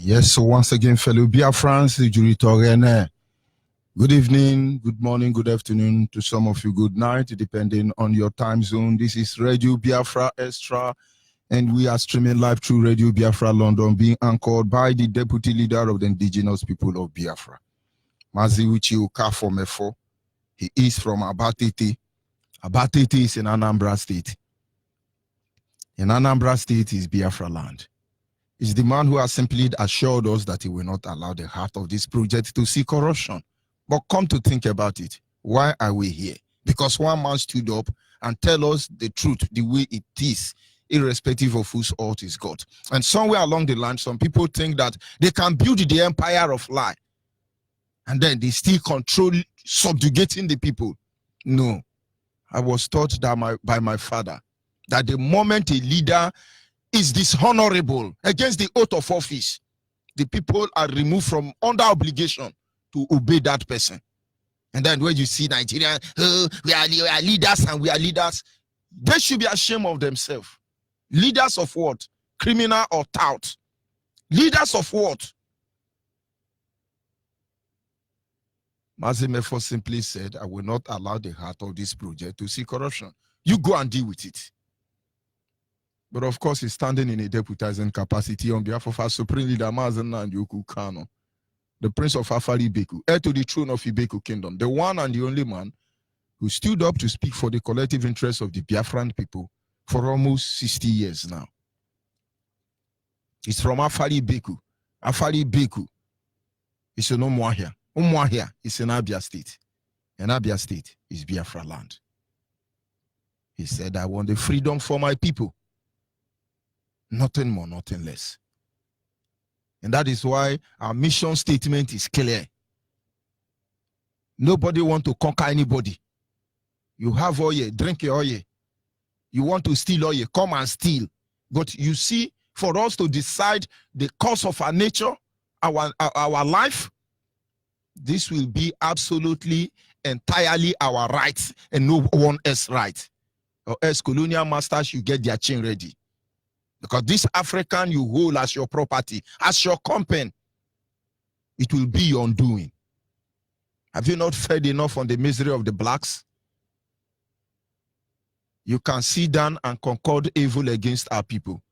Yes, so once again, fellow Biafrans, the jury Torene. Good evening, good morning, good afternoon to some of you, good night, depending on your time zone. This is Radio Biafra Extra, and we are streaming live through Radio Biafra London, being anchored by the Deputy Leader of the Indigenous People of Biafra, Maziuchi Okafomefo. He is from Abatete. Abatete is in Anambra State. In Anambra State is Biafra land. Is the man who has simply assured us that he will not allow the heart of this project to see corruption. But come to think about it, why are we here? Because one man stood up and tell us the truth the way it is, irrespective of whose fault is God. And somewhere along the line, some people think that they can build the empire of lie, and then they still control, subjugating the people. No, I was taught that by my father, that the moment a leader is dishonorable against the oath of office, the people are removed from under obligation to obey that person. And then when you see Nigeria, oh, we are leaders and we are leaders, they should be ashamed of themselves. Leaders of what? Criminal or tout? Leaders of what? Mazimefo simply said, I will not allow the heart of this project to see corruption. You go and deal with it. But of course, he's standing in a deputizing capacity on behalf of our Supreme Leader, Mazana and Yoku Kano, the Prince of Afari Beku, heir to the throne of Ibeku Kingdom, the one and the only man who stood up to speak for the collective interests of the Biafran people for almost 60 years now. He's from Afari Beku. Afari Beku is in Umuahia. Umuahia is in Abia State. And Abia State is Biafra land. He said, I want the freedom for my people. Nothing more, nothing less. And that is why our mission statement is clear. Nobody wants to conquer anybody. You have oil, drink your oil. You want to steal oil, come and steal. But you see, for us to decide the course of our nature, our life, this will be absolutely, entirely our rights and no one else's right. Or else colonial masters should get their chain ready. Because this African you hold as your property, as your company, it will be your undoing. Have you not fed enough on the misery of the blacks? You can sit down and concord evil against our people.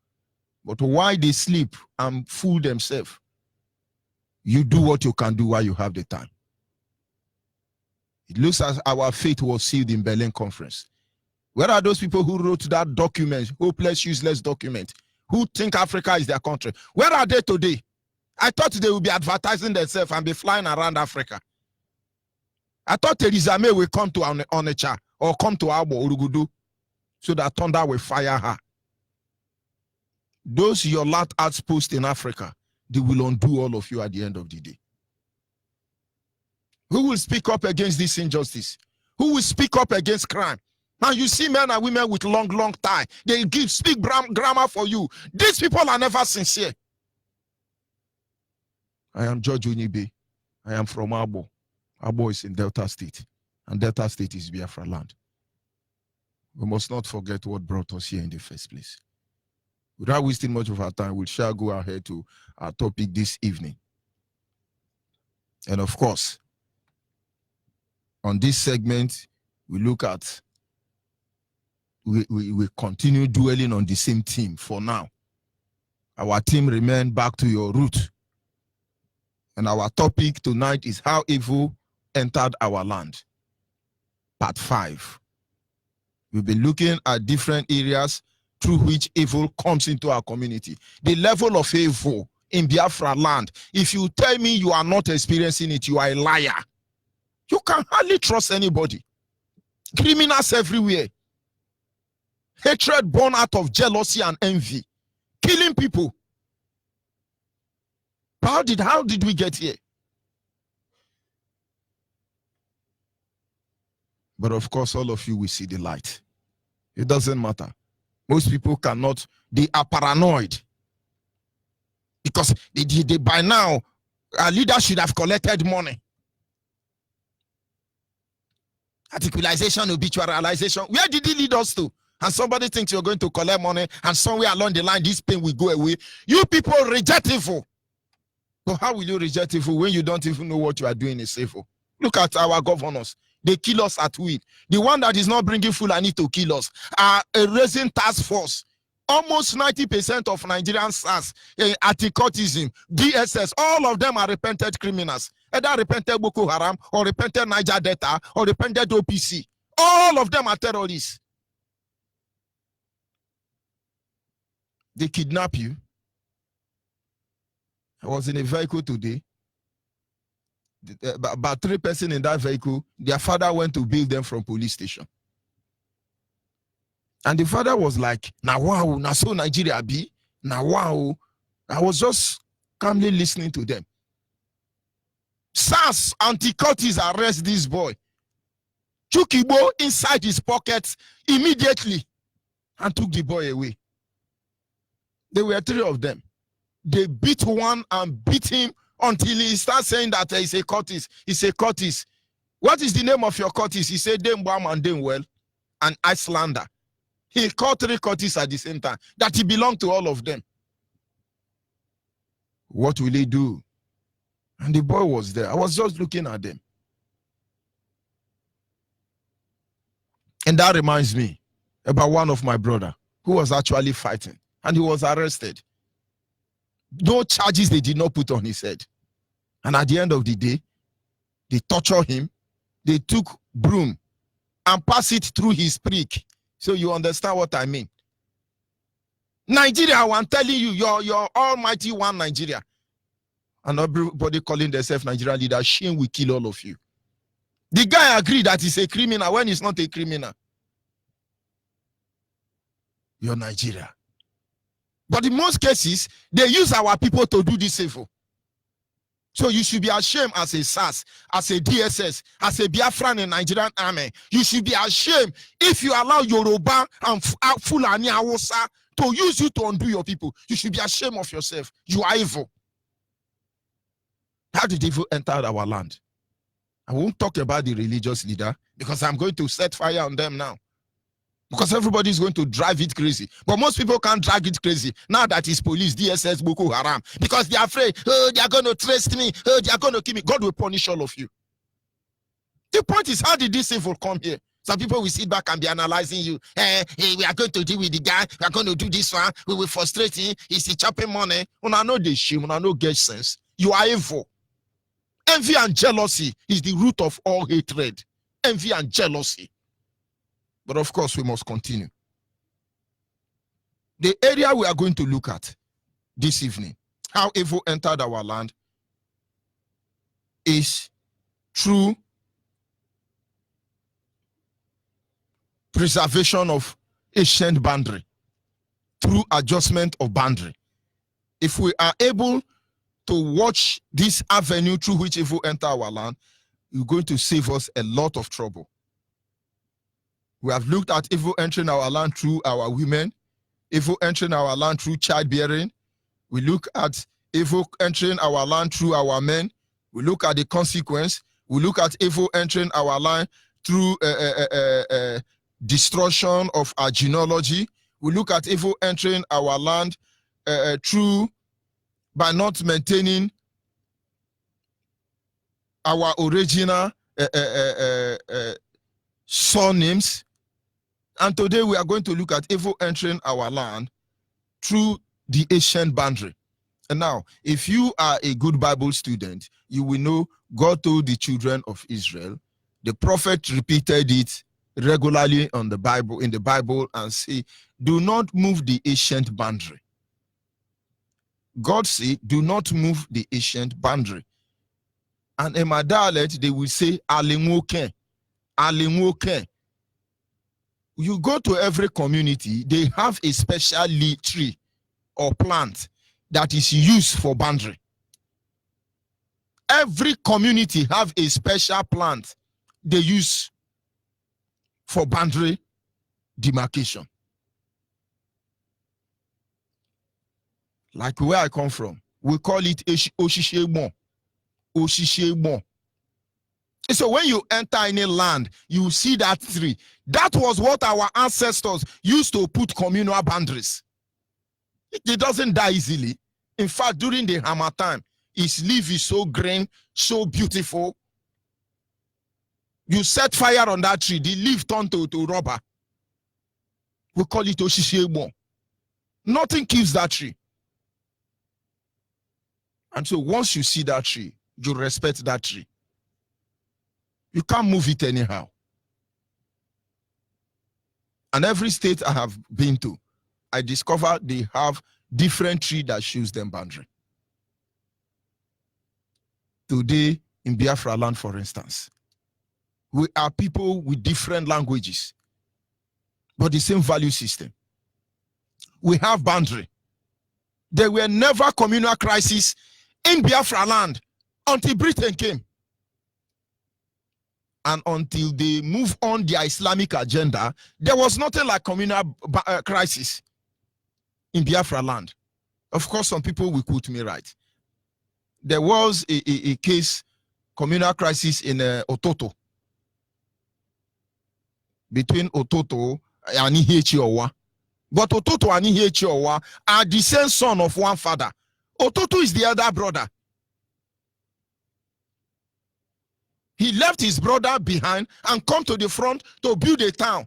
But why they sleep and fool themselves? You do what you can do while you have the time. It looks as our fate was sealed in Berlin Conference. Where are those people who wrote that document, hopeless, useless document, who think Africa is their country? Where are they today? I thought they would be advertising themselves and be flying around Africa. I thought Theresa May will come to Onitsha or come to Abo Urugudu so that thunder will fire her. Those your last outposts in Africa, they will undo all of you at the end of the day. Who will speak up against this injustice? Who will speak up against crime? Now you see men and women with long tie. They speak grammar for you. These people are never sincere. I am George Onyibe. I am from Abo. Abo is in Delta State. And Delta State is Biafra land. We must not forget what brought us here in the first place. Without wasting much of our time, we shall go ahead to our topic this evening. And of course, on this segment, we look at we continue dwelling on the same theme for now. Our theme remains back to your root. And our topic tonight is how evil entered our land. Part 5. We'll be looking at different areas through which evil comes into our community. The level of evil in Biafra land. If you tell me you are not experiencing it, you are a liar. You can hardly trust anybody. Criminals everywhere. Hatred born out of jealousy and envy. Killing people. How did we get here? But of course, all of you will see the light. It doesn't matter. Most people cannot. They are paranoid. Because they by now, our leaders should have collected money. Articulation, obituarization. Where did he lead us to? And somebody thinks you're going to collect money, and somewhere along the line, this pain will go away. You people reject evil. But how will you reject evil when you don't even know what you are doing is evil? Look at our governors. They kill us at will. The one that is not bringing Fulani to kill us are a raising task force. Almost 90% of Nigerian SARS, Anti-Cultism, DSS, all of them are repented criminals. Either repented Boko Haram, or repented Niger Delta, or repented OPC. All of them are terrorists. They kidnap you. I was in a vehicle today. About 3 persons in that vehicle, their father went to bail them from police station. And the father was like, "Now wow, now so Nigeria be, now wow." I was just calmly listening to them. SARS, Anti-Cultists arrest this boy. Chukibo inside his pockets immediately and took the boy away. There were 3 of them. They beat one and beat him until he starts saying that he's a Curtis. He's a Curtis. What is the name of your Curtis? He said Dembam and Demwell, an Icelander. He called 3 Curtis at the same time, that he belonged to all of them. What will he do? And the boy was there. I was just looking at them. And that reminds me about one of my brother who was actually fighting, and he was arrested. No charges they did not put on his head. And at the end of the day, they tortured him. They took broom and passed it through his prick. So you understand what I mean. Nigeria, I'm telling you, your almighty one Nigeria. And everybody calling themselves Nigerian leader, shame will kill all of you. The guy agreed that he's a criminal when he's not a criminal. You're Nigeria. But in most cases, they use our people to do this evil. So you should be ashamed as a SAS, as a DSS, as a Biafran and Nigerian army. You should be ashamed if you allow Yoruba and Fulani Hausa to use you to undo your people. You should be ashamed of yourself. You are evil. How did evil enter our land? I won't talk about the religious leader because I'm going to set fire on them now. Because everybody is going to drive it crazy. But most people can't drag it crazy now that it's police, DSS, Boko Haram. Because they are afraid, oh, they are going to trace me, oh, they are going to kill me. God will punish all of you. The point is, how did this evil come here? Some people will sit back and be analyzing you. Hey, we are going to deal with the guy. We are going to do this one. We will frustrate him. He's chopping money. When I know the shame, when I know get sense, you are evil. Envy and jealousy is the root of all hatred. Envy and jealousy. But of course, we must continue. The area we are going to look at this evening, how evil entered our land, is through preservation of ancient boundary, through adjustment of boundary. If we are able to watch this avenue through which evil enter our land, it's going to save us a lot of trouble. We have looked at evil entering our land through our women, evil entering our land through childbearing. We look at evil entering our land through our men. We look at the consequence. We look at evil entering our land through destruction of our genealogy. We look at evil entering our land through by not maintaining our original surnames. And today we are going to look at evil entering our land through the ancient boundary. And now, if you are a good Bible student, you will know God told the children of Israel, the prophet repeated it regularly in the Bible and say, do not move the ancient boundary. God said, do not move the ancient boundary. And in my dialect, they will say, Alimwoke, Alimwoke. You go to every community, they have a special tree or plant that is used for boundary. Every community have a special plant they use for boundary demarcation. Like where I come from, we call it Oshishebo. Oshishebo. So when you enter any land, you see that tree. That was what our ancestors used to put communal boundaries. It doesn't die easily. In fact, during the hammer time, its leaf is so green, so beautiful. You set fire on that tree, the leaf turned to rubber. We call it Oshishebo. Nothing kills that tree. And so once you see that tree, you respect that tree. You can't move it anyhow. And every state I have been to, I discovered they have different tree that shows them boundary. Today, in Biafra land, for instance, we are people with different languages, but the same value system. We have boundary. There were never communal crises in Biafra land until Britain came. And until they move on their Islamic agenda, there was nothing like communal crisis in Biafra land. Of course, some people will quote me right. There was a case, communal crisis in Ototo, between Ototo and Ihechiowa. But Ototo and Ihechiowa are the same son of one father. Ototo is the elder brother. He left his brother behind and come to the front to build a town.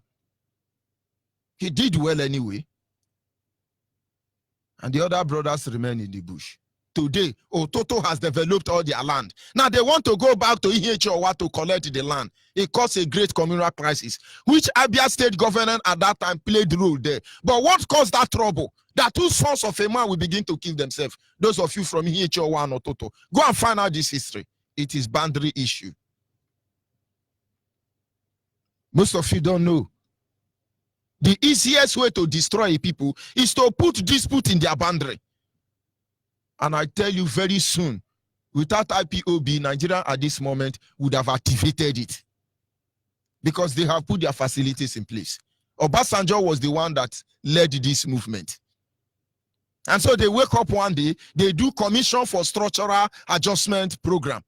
He did well anyway. And the other brothers remain in the bush. Today, Ototo has developed all their land. Now they want to go back to Ihechiowa to collect the land. It caused a great communal crisis, which Abia state government at that time played the role there. But what caused that trouble? That two sons of a man will begin to kill themselves. Those of you from Ihechiowa and Ototo, go and find out this history. It is boundary issue. Most of you don't know. The easiest way to destroy people is to put dispute in their boundary. And I tell you very soon, without IPOB, Nigeria at this moment would have activated it. Because they have put their facilities in place. Obasanjo was the one that led this movement. And so they wake up one day, they do Commission for Structural Adjustment Program.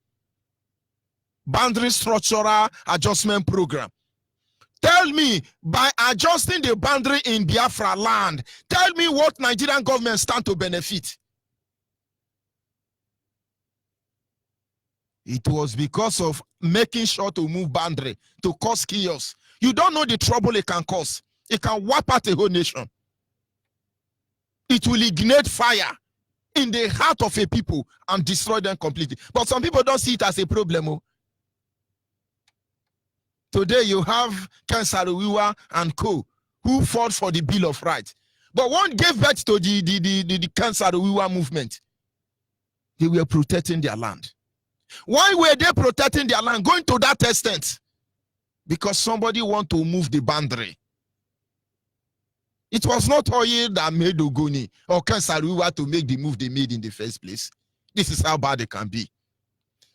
Boundary Structural Adjustment Program. Tell me, by adjusting the boundary in Biafra land, tell me what Nigerian government stand to benefit. It was because of making sure to move boundary, to cause chaos. You don't know the trouble it can cause. It can wipe out a whole nation. It will ignite fire in the heart of a people and destroy them completely. But some people don't see it as a problem. Oh. Today you have Ken Saro-Wiwa and co. who fought for the Bill of Rights. But one gave birth to the Ken Saro-Wiwa movement. They were protecting their land. Why were they protecting their land? Going to that extent? Because somebody want to move the boundary. It was not oil that made Ogoni or Ken Saro-Wiwa to make the move they made in the first place. This is how bad it can be.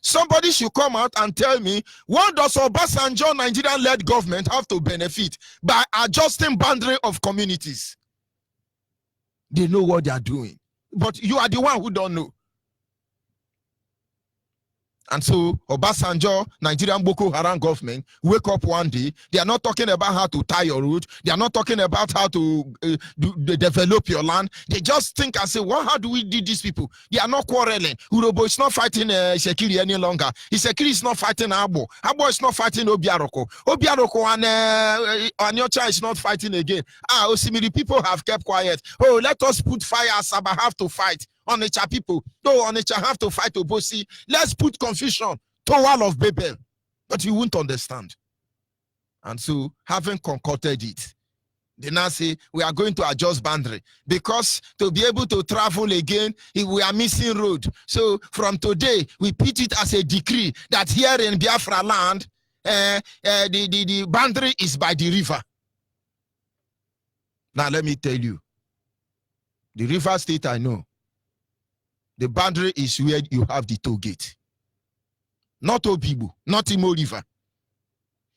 Somebody should come out and tell me, what does Obasanjo Nigerian-led government have to benefit by adjusting boundary of communities? They know what they are doing. But you are the one who don't know. And so Obasanjo, Nigerian Boko Haram government, wake up one day. They are not talking about how to tie your road. They are not talking about how to develop your land. They just think and say, well, how do we do these people? They are not quarreling. Urobo is not fighting Shekiri any longer. Shekiri is not fighting Abo. Abo is not fighting Obiaroko. Obiaroko and Anyocha is not fighting again. Osimiri people have kept quiet. Oh, let us put fire. Asaba have to fight. Onitsha people, though Onitsha have to fight Obosi, let's put confusion to Wall of Babel. But you won't understand. And so, having concocted it, they now say, we are going to adjust boundary. Because to be able to travel again, we are missing road. So, from today, we put it as a decree that here in Biafra land, the boundary is by the river. Now, let me tell you, the river state I know, the boundary is where you have the toll gate. Not Obibo, not Imo River.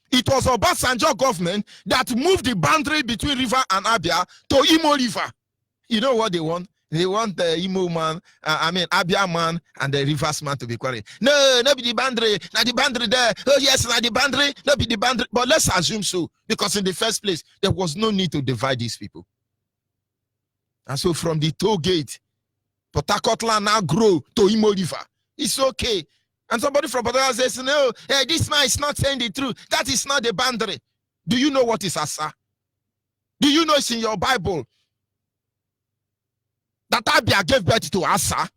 It was Obasanjo government that moved the boundary between River and Abia to Imo River. You know what they want? They want the Imo man, Abia man and the Rivers man to be quarried. No, not be the boundary, not the boundary there. Oh yes, not the boundary, not be the boundary. But let's assume so, because in the first place, there was no need to divide these people. And so from the toll gate, Port Harcourt land now grow to Imo River. It's okay. And somebody from Port Harcourt says, no, hey, this man is not saying the truth. That is not the boundary. Do you know what is Asa? Do you know it's in your Bible that Abia gave birth to Asa?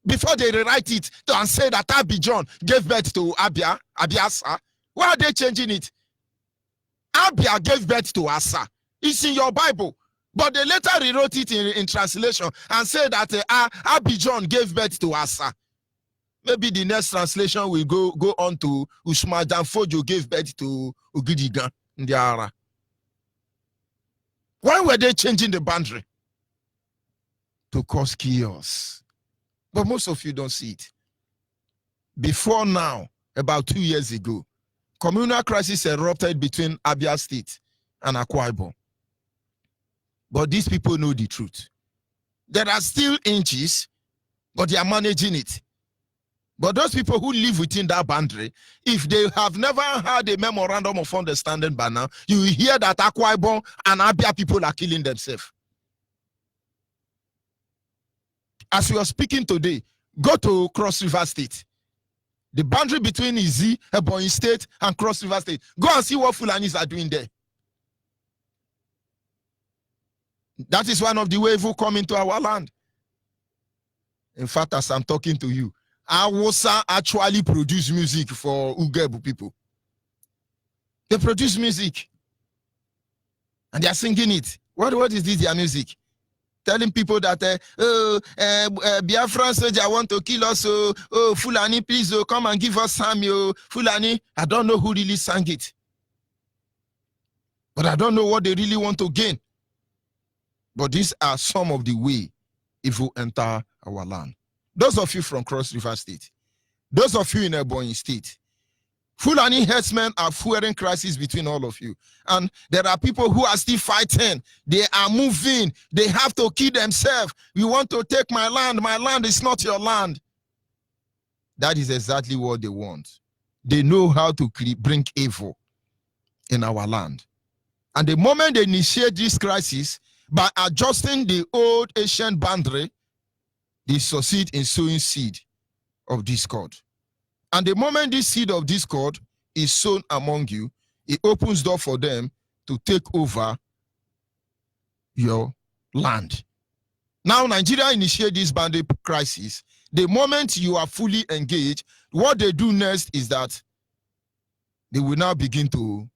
Before they rewrite it and say that Abidjan gave birth to Abiasa. Why are they changing it? Abia gave birth to Asa. It's in your Bible. But they later rewrote it in translation and said that Abidjan gave birth to Asa. Maybe the next translation will go on to Usman Danfojo gave birth to Ugidigan Ndiara. Why were they changing the boundary? To cause chaos. But most of you don't see it. Before now, about 2 years ago, communal crisis erupted between Abia State and Akwa Ibom. But these people know the truth. There are still inches, but they are managing it. But those people who live within that boundary, if they have never had a memorandum of understanding by now, you will hear that Akwa Ibom and Abia people are killing themselves. As we are speaking today, go to Cross River State. The boundary between Izi, Ebonyi State, and Cross River State. Go and see what Fulanis are doing there. That is one of the ways who come into our land. In fact, as I'm talking to you, Awosa actually produce music for Ugebu people. They produce music. And they are singing it. What is this, their music? Telling people that, Biafra soldier want to kill us, Fulani, please, come and give us some, Fulani. I don't know who really sang it. But I don't know what they really want to gain. But these are some of the way evil enter our land. Those of you from Cross River State, those of you in Ebonyi State, Fulani herdsmen are fueling crisis between all of you. And there are people who are still fighting. They are moving. They have to kill themselves. You want to take my land. My land is not your land. That is exactly what they want. They know how to bring evil in our land. And the moment they initiate this crisis, by adjusting the old ancient boundary, they succeed in sowing seed of discord. And the moment this seed of discord is sown among you, it opens door for them to take over your land. Now, Nigeria initiate this boundary crisis. The moment you are fully engaged, what they do next is that they will now begin to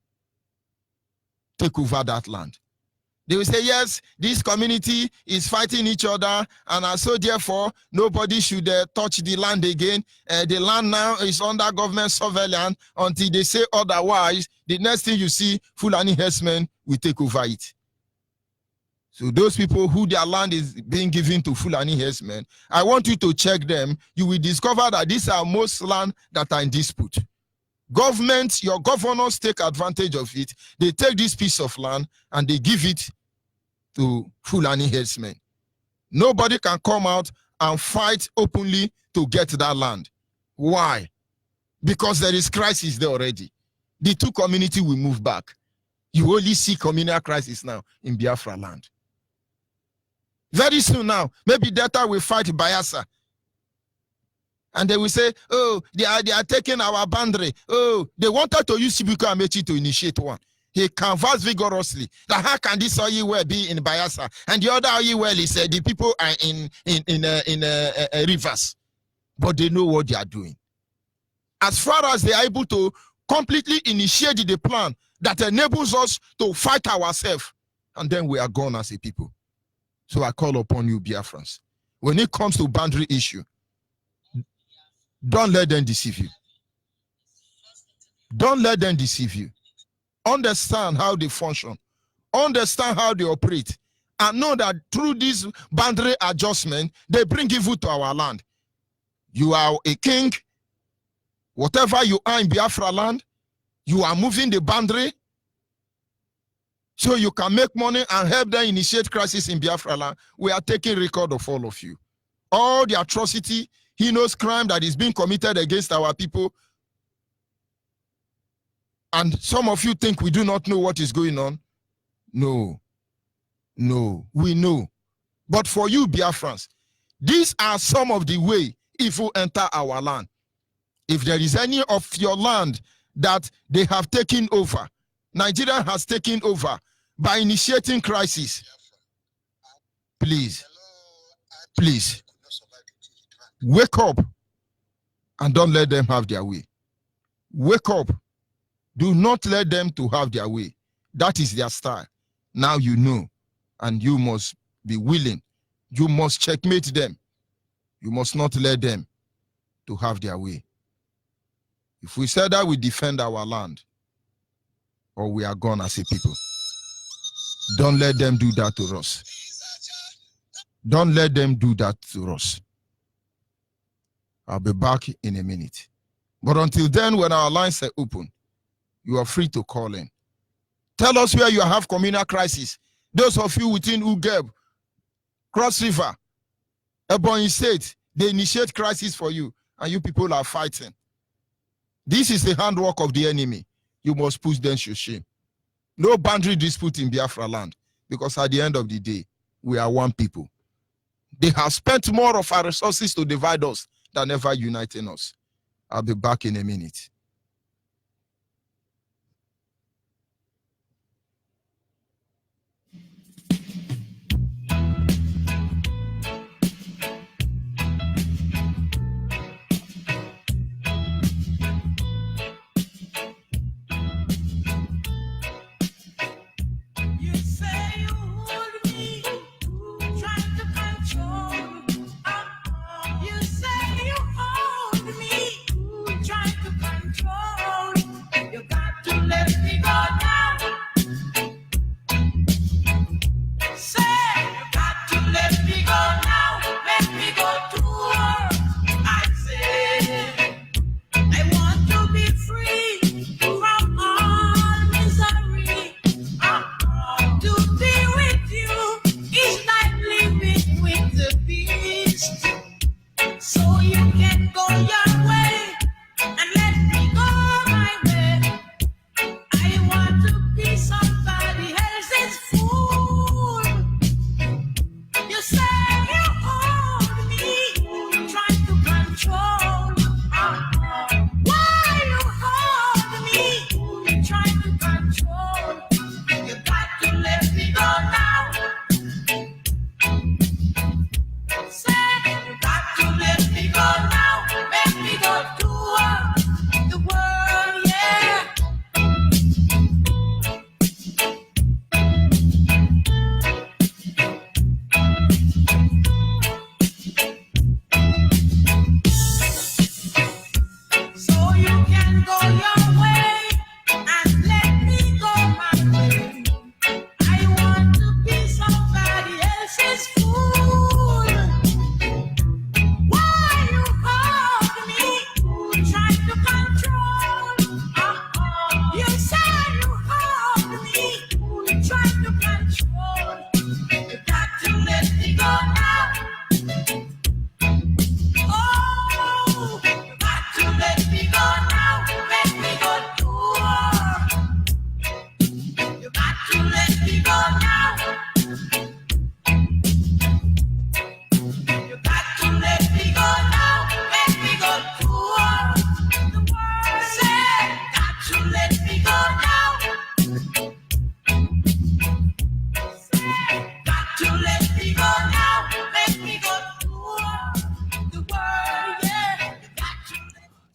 take over that land. They will say, yes, this community is fighting each other, and so therefore, nobody should touch the land again. The land now is under government surveillance until they say otherwise. The next thing you see, Fulani herdsmen will take over it. So those people who their land is being given to Fulani herdsmen, I want you to check them. You will discover that these are most land that are in dispute. Government, your governors take advantage of it. They take this piece of land and they give it to Fulani herdsmen. Nobody can come out and fight openly to get that land. Why? Because there is crisis there already. The two communities will move back. You only see communal crisis now in Biafra land. Very soon now, maybe Delta will fight Bayelsa. And they will say, oh, they are taking our boundary. Oh, they wanted to use Chibuko Amechi to initiate one. He canvassed vigorously that how can this oil well be in Bayelsa? And the other oil well is the people are in rivers. But they know what they are doing. As far as they are able to completely initiate the plan that enables us to fight ourselves, and then we are gone as a people. So I call upon you, Biafrans. When it comes to boundary issue, don't let them deceive you. Don't let them deceive you. Understand how they function. Understand how they operate. And know that through this boundary adjustment, they bring evil to our land. You are a king. Whatever you are in Biafra land, you are moving the boundary so you can make money and help them initiate crisis in Biafra land. We are taking record of all of you. All the atrocity, heinous crime that is being committed against our people. And some of you think we do not know what is going on. No, we know. But for you, Biafrans, these are some of the way evil enter our land. If there is any of your land that they have taken over, Nigeria has taken over by initiating crisis, please, wake up and don't let them have their way. Wake up. Do not let them to have their way. That is their style. Now you know, and you must be willing. You must checkmate them. You must not let them to have their way. If we say that we defend our land, or we are gone as a people, don't let them do that to us. Don't let them do that to us. I'll be back in a minute. But until then, when our lines are open, you are free to call in. Tell us where you have communal crisis. Those of you within Ugeb, Cross River, Ebonyi State, they initiate crisis for you, and you people are fighting. This is the handwork of the enemy. You must push them to shame. No boundary dispute in Biafra land, because at the end of the day, we are one people. They have spent more of our resources to divide us than ever uniting us. I'll be back in a minute.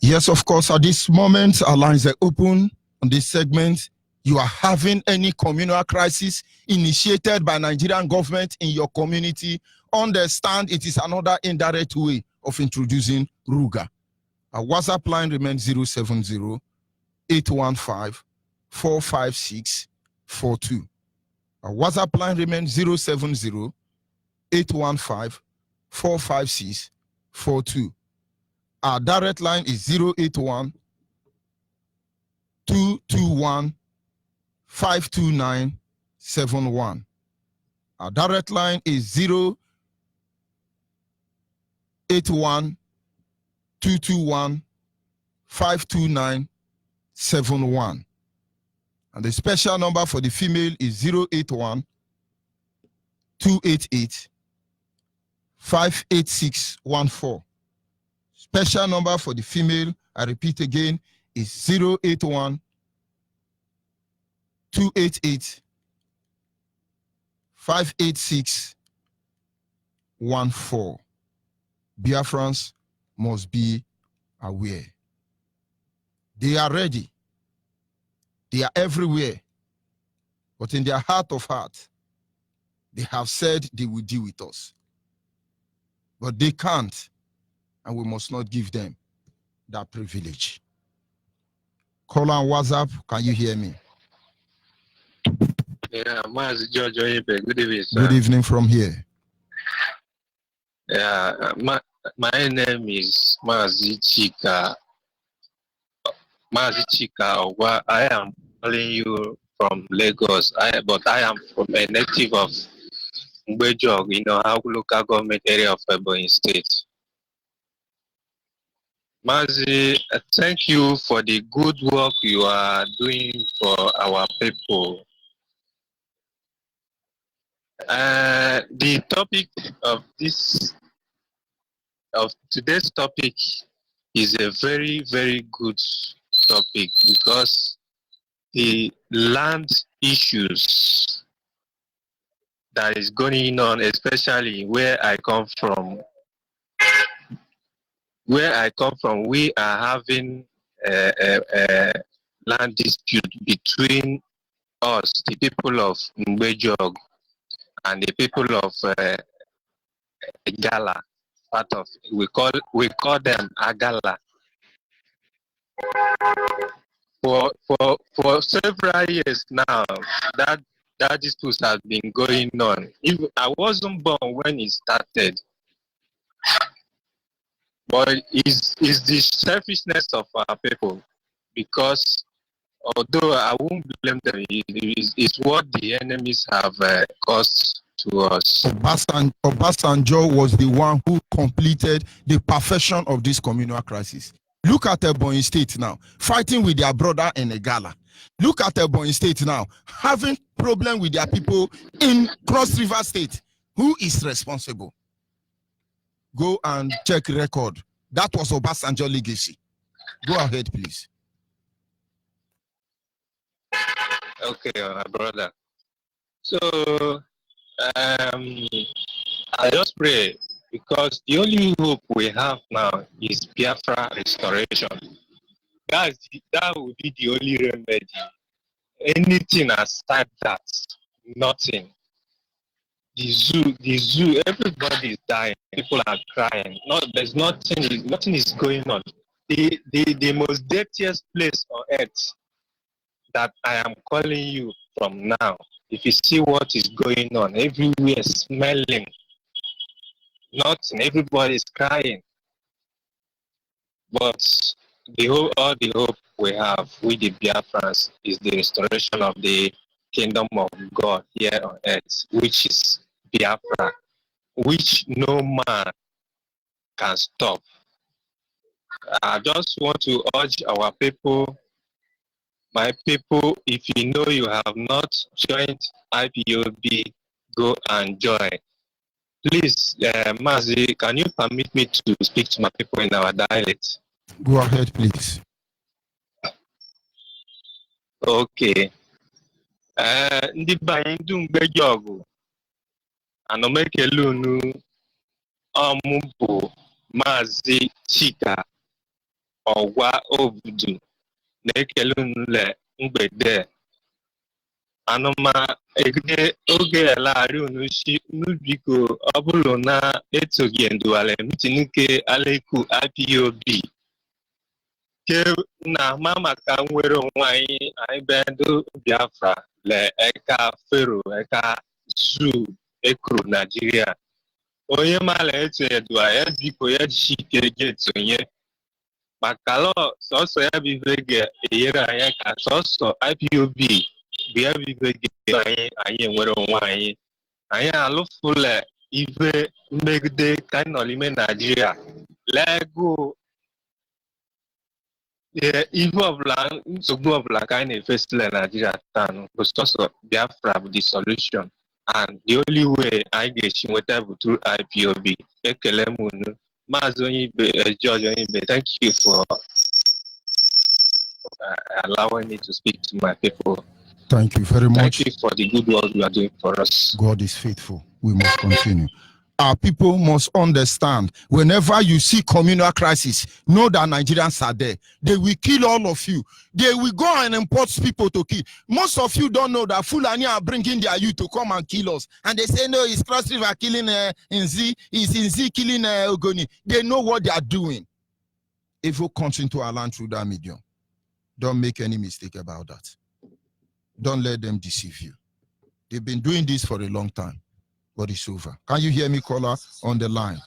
Yes, of course, at this moment, our lines are open on this segment. You are having any communal crisis initiated by Nigerian government in your community, understand it is another indirect way of introducing Ruga. Our WhatsApp line remains 070-815-456-42. Our WhatsApp line remains 070-815-456-42. Our direct line is 081-221-52971. Our direct line is 081-221-52971. And the special number for the female is 081-288-58614. Special number for the female, I repeat again, is 081-288-58614. Biafrans must be aware. They are ready. They are everywhere. But in their heart of heart, they have said they will deal with us. But they can't. And we must not give them that privilege. Call on WhatsApp. Can you hear me? Yeah, Mazi George Onyibe. Good evening, sir. Good evening from here. Yeah, my name is Mazi Chika. Mazi Chika. I am calling you from Lagos. But I am from a native of Mbejog, how local government area of Ebonyi State. Mazi, thank you for the good work you are doing for our people. The topic of today's topic is a very, very good topic because the land issues that is going on, especially where I come from. Where I come from, we are having a land dispute between us, the people of Mbejog, and the people of Gala. Part of we call them Agala. For several years now, that dispute has been going on. If I wasn't born when it started, but it's the selfishness of our people, because although I won't blame them, it's what the enemies have caused to us. Obasanjo was the one who completed the perfection of this communal crisis. Look at Ebonyi State now, fighting with their brother in Egala. Look at Ebonyi State now, having problem with their people in Cross River State. Who is responsible? Go and check record. That was Obasanjo legacy. Go ahead, please. Okay, my brother. So, I just pray, because the only hope we have now is Biafra restoration. That will be the only remedy. Anything aside that, nothing. The zoo, everybody is dying. People are crying. There's nothing is going on. The most dirtiest place on earth that I am calling you from now. If you see what is going on, everywhere smelling, nothing, everybody is crying. But all the hope we have with the Biafrans is the restoration of the kingdom of God here on earth, which is Biafra, which no man can stop. I just want to urge our people, my people, if you know you have not joined IPOB, go and join. Please, Mazi, can you permit me to speak to my people in our dialect? Go ahead, please. Okay. Ndị be anyị ndị Mgbejọgụ, ana m ekele unu. Ọmụ bụ Maazị Chika Ọgwa Obudu, na-ekele unu le mgbede. Anụma egide oge elari unu shi unu biko ọ bụrụ na etoghị ndụwale mitin nke Aleku IPOB. Ke na ma maka nwere onwe anyị bedo Biafra le eka Fero eka zoo ekuru Nigeria. Onye mala eto edua ya biko ya jike getonye. Maka lo sọsọ ya bivege eyere anyị ka sọsọ IPOB bụ ya bivege anyị nwere onwe anyị. Anyị alụfule ive mmegide ka anyị nọ n'ime Nigeria. Lego ihe ọbụla nsogbu ọbụla ka anyị na-efesile Nigeria taa bụ sọsọ Biafra bụ the solution, and the only way anyị ga-esi nweta bụ through IPOB. Ekele m unu. Maazị Onyibe, George Onyibe, thank you for allowing me to speak to my people. Thank you very much. Thank you for the good work you are doing for us. God is faithful. We must continue. Our people must understand, whenever you see communal crisis, know that Nigerians are there. They will kill all of you. They will go and import people to kill. Most of you don't know that Fulani are bringing their youth to come and kill us. And they say, no, it's Cross River killing Nzi, it's Nzi killing Ogoni. They know what they are doing. Evil comes into our land through that medium. Don't make any mistake about that. Don't let them deceive you. They've been doing this for a long time, but it's over. Can you hear me, caller, on the line?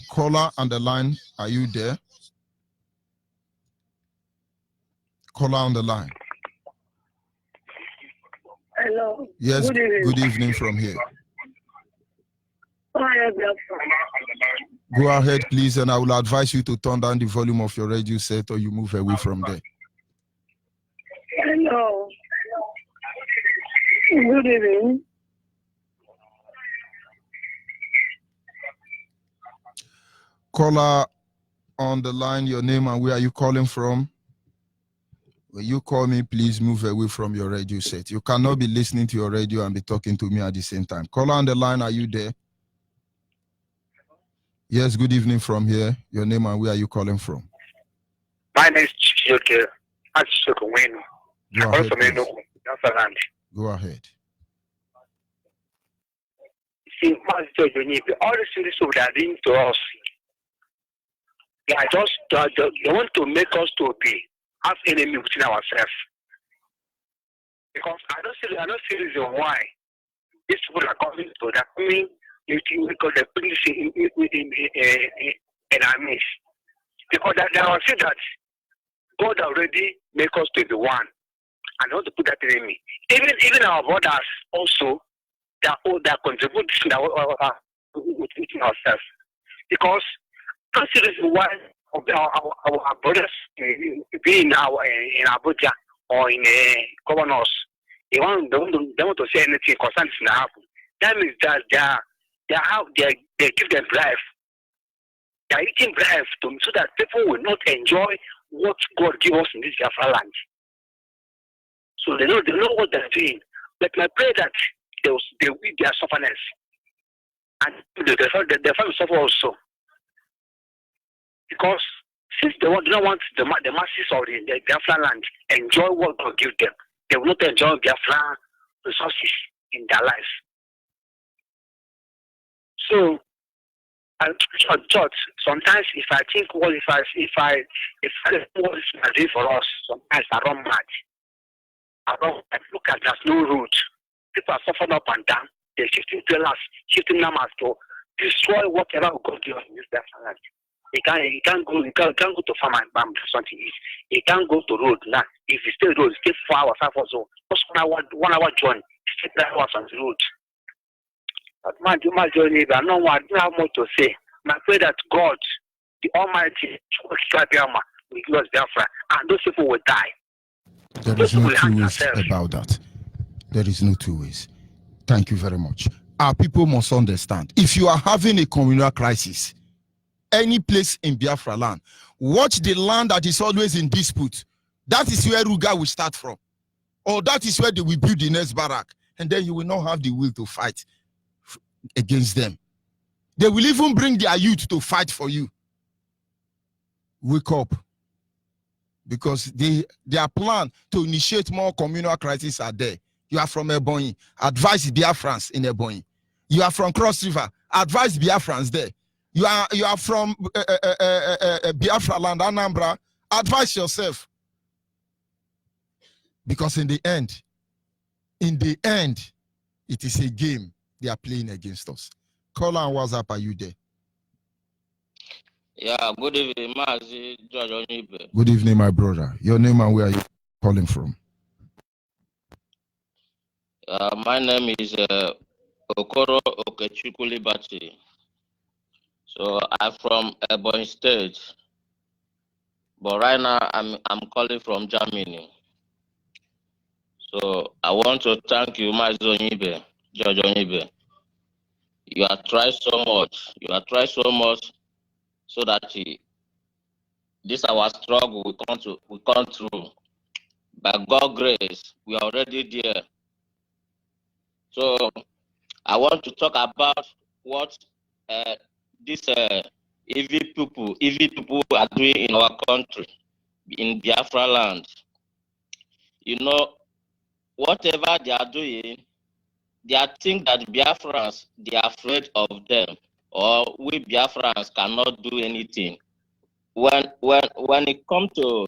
Caller on the line, are you there? Caller on the line. Hello. Yes, Good evening. good evening from here. Hi, Biafra. Go ahead, please, and I will advise you to turn down the volume of your radio set or you move away from there. Hello. Good evening. Caller on the line, your name and where are you calling from? When you call me, please move away from your radio set. You cannot be listening to your radio and be talking to me at the same time. Caller on the line, are you there? Yes, good evening from here. Your name and where are you calling from? My name is Chiyoke. I'm Chiyoke Wenu. Go ahead, please. Biafra. Go ahead. See, Master Onyibe, all the things that are doing to us, they are just they want to make us to be have enemy within ourselves. Because I don't see reason why these people are coming to they're coming because they're putting this in our midst. Because they are saying that God already make us to be one, and they want to put that enemy. Even our brothers also, they are contributing within ourselves. Because that's the reason why our brothers being in Abuja or in governors, they want to say anything concerning this happen. That means that they give them bribe. They are eating bribe so that people will not enjoy what God gives us in this Biafra land. So they know what they're doing. But I pray that they will their sufferness. And the family suffer also. Because since they do not want the masses of the Biafra land enjoy what God gives them, they will not enjoy Biafra resources in their lives. So, church, sometimes if I think what if I what is doing for us, sometimes I run mad. I look at there's no road. People are suffering up and down. They're shifting numbers to destroy whatever God gives in this Biafra land. He can't go to farm and bam something. He can't go to road now. If he stay road, stay 4 hours, 5 hours, so just 1 hour journey, stay 3 hours on the road. But my journey, I don't have much to say. I pray that God, the Almighty, will give us Biafra, and those people will die. There is no two ways about that. There is no two ways. Thank you very much. Our people must understand. If you are having a communal crisis, any place in Biafra land, watch the land that is always in dispute. That is where Ruga will start from. Or that is where they will build the next barrack. And then you will not have the will to fight against them. They will even bring their youth to fight for you. Wake up. Because their plan to initiate more communal crises are there. You are from Ebonyi. Advise Biafrans in Ebonyi. You are from Cross River. Advise Biafrans there. You are from Biafra land, Anambra. Advise yourself. Because in the end, it is a game they are playing against us. Caller on WhatsApp, are you there? Yeah, good evening, Mazi George Onyibe. Good evening, my brother. Your name and where are you calling from? My name is Okoro Okechukwu Liberty. So I'm from Ebonyi State, but right now I'm calling from Germany. So I want to thank you, Mazi Onyibe, George Onyibe. You have tried so much. So that this our struggle we come through. By God's grace, we are already there. So I want to talk about what these evil people are doing in our country, in Biafra land. You know, whatever they are doing, they think that Biafrans, they are afraid of them, or we Biafrans cannot do anything. When it comes to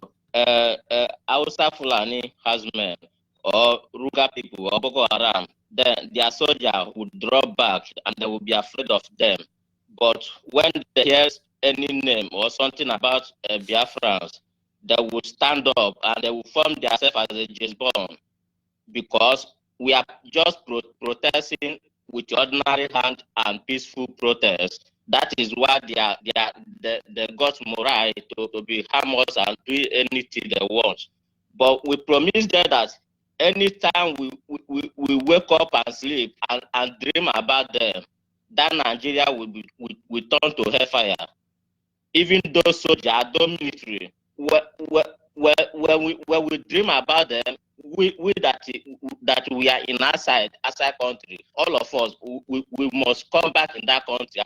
Hausa Fulani herdsmen or Ruga people or Boko Haram, then their soldier would draw back and they will be afraid of them. But when they hear any name or something about Biafrans, they will stand up and they will form themselves as a Jezebel, because we are just protesting with ordinary hand and peaceful protest. That is why they got morale to be harmless and do anything they want. But we promise them that anytime we wake up and sleep and dream about them, that Nigeria will turn to hellfire. Even those soldiers, those military, when we dream about them, we that we are in outside country, all of us, we must come back in that country.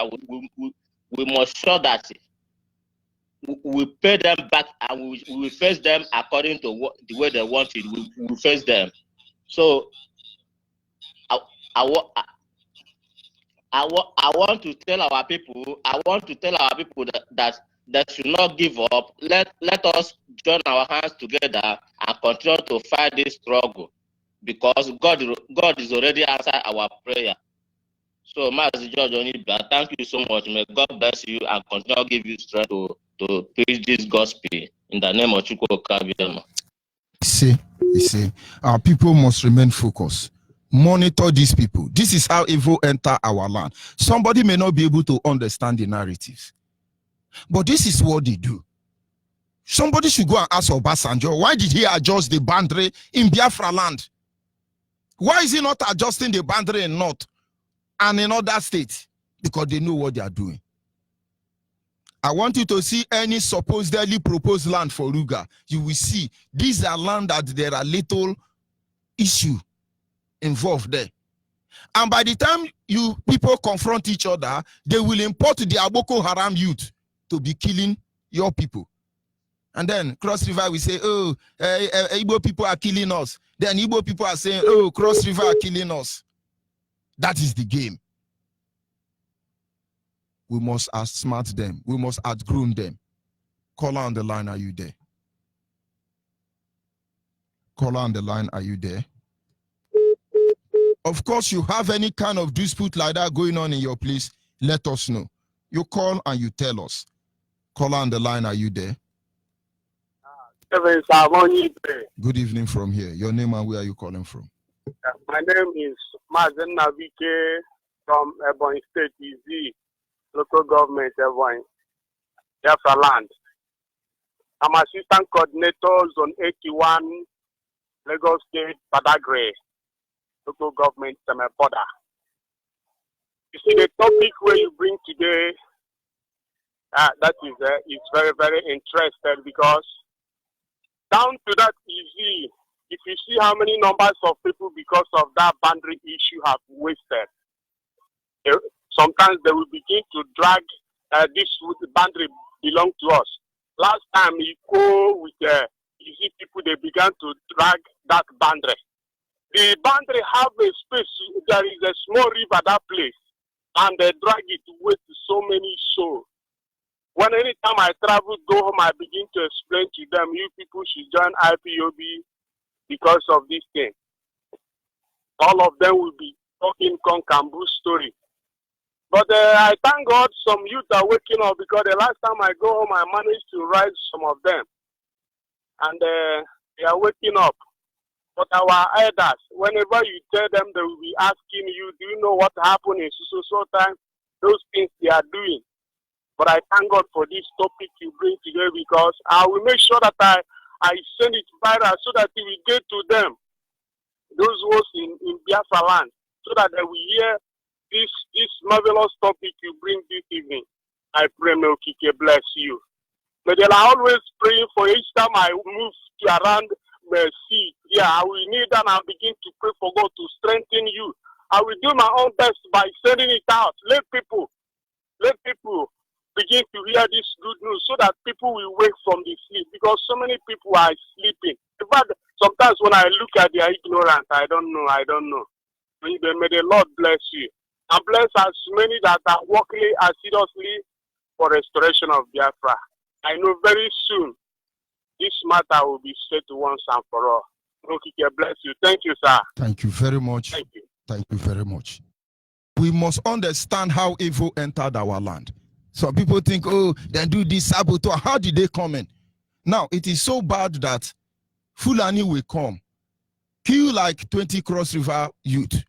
We must show that we pay them back and we will face them according to the way they want it. We will face them. So I want to tell our people. that they should not give up. Let us join our hands together and continue to fight this struggle, because God is already answered our prayer. So, Master George Onyibe, thank you so much. May God bless you and continue to give you strength to preach this gospel in the name of Chukwu. You see, our people must remain focused. Monitor these people. This is how evil enter our land. Somebody may not be able to understand the narratives, but this is what they do. Somebody should go and ask Obasanjo, why did he adjust the boundary in Biafra land? Why is he not adjusting the boundary in North and in other states? Because they know what they are doing. I want you to see any supposedly proposed land for Ruga. You will see these are land that there are little issue involved there. And by the time you people confront each other, they will import the Boko Haram youth to be killing your people. And then Cross River will say, oh, Igbo people are killing us. Then Igbo people are saying, oh, Cross River are killing us. That is the game. We must outsmart them. We must outgrown them. Caller on the line, are you there? Caller on the line, are you there? Of course, you have any kind of dispute like that going on in your place, let us know. You call and you tell us. Caller on the line, are you there? Good evening from here. Your name and where are you calling from? My name is Mazen Navike from Ebonyi State, Easy, local government, Ebonyi, Biafra land. I'm assistant coordinator, Zone 81, Lagos State, Badagry, local government, Semepoda. You see, the topic where you bring today, that is very, very interesting, because down to that easy, if you see how many numbers of people because of that boundary issue have wasted, sometimes they will begin to drag this boundary belong to us. Last time you go with easy people, they began to drag that boundary. The boundary have a space, there is a small river that place, and they drag it with so many souls. When anytime I travel, go home, I begin to explain to them, you people should join IPOB because of this thing. All of them will be talking Konkambu story. But I thank God some youth are waking up, because the last time I go home, I managed to rise some of them. And they are waking up. But our elders, whenever you tell them, they will be asking you, do you know what happened in so time? Those things they are doing. But I thank God for this topic you bring today, because I will make sure that I send it viral so that it will get to them, those who in Biafra land, so that they will hear this marvelous topic you bring this evening. I pray, may Okike bless you. But they are always praying for each time I move to around sea. Yeah, I will kneel down and begin to pray for God to strengthen you. I will do my own best by sending it out. Let people begin to hear this good news, so that people will wake from the sleep, because so many people are sleeping. In fact, sometimes when I look at their ignorance, I don't know. May the Lord bless you. And bless as many that are working as seriously for restoration of Biafra. I know very soon this matter will be settled once and for all. Okay, bless you. Thank you, sir. Thank you very much. Thank you. Thank you very much. We must understand how evil entered our land. Some people think, oh, they do this saboteur. How did they come in? Now, it is so bad that Fulani will come, kill like 20 Cross River youth,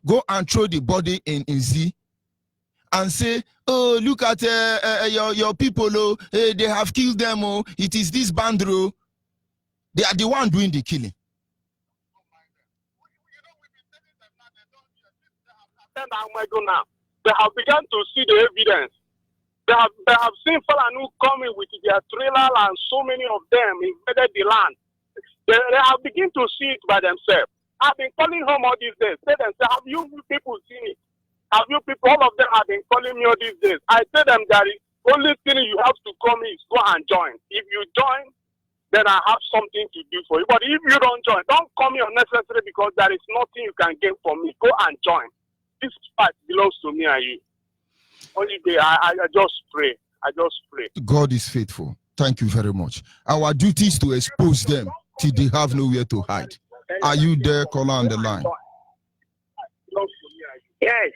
go and throw the body in Z, and say, oh, look at your people, oh, they have killed them, oh, it is this bandro. They are the one doing the killing. They have begun to see the evidence. They have seen Falanu coming with their trailer, and so many of them invaded the land. They have begun to see it by themselves. I've been calling home all these days. Say them, say, have you people seen it? Have you people? All of them have been calling me all these days. I tell them that the only thing you have to come is go and join. If you join, then I have something to do for you. But if you don't join, don't come here unnecessarily, because there is nothing you can gain from me. Go and join. This fight belongs to me and you. Onyibe, I just pray. I just pray. God is faithful. Thank you very much. Our duty is to expose them till they have nowhere to hide. Are you there, caller on the line? Yes.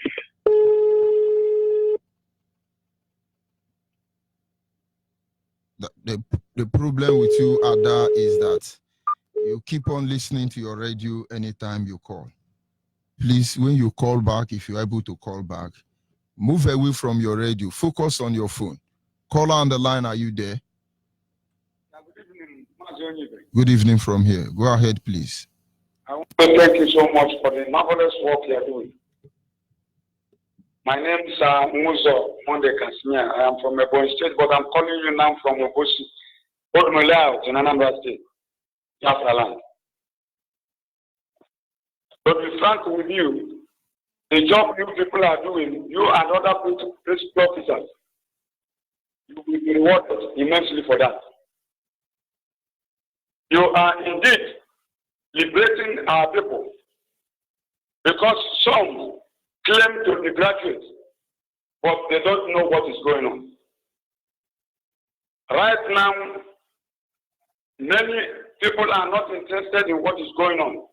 The problem with you, Ada, is that you keep on listening to your radio anytime you call. Please, when you call back, if you're able to call back, move away from your radio. Focus on your phone. Caller on the line, are you there? Good evening, Onyibe. Good evening from here. Go ahead, please. I want to thank you so much for the marvelous work you are doing. My name is Muzo Monde Kasimia. I am from Ebonyi State, but I'm calling you now from Obosi, Odumela, in Anambra State, Biafra land. To be frank with you, the job you people are doing, you and other police officers, you will be rewarded immensely for that. You are indeed liberating our people, because some claim to be graduates, but they don't know what is going on. Right now, many people are not interested in what is going on.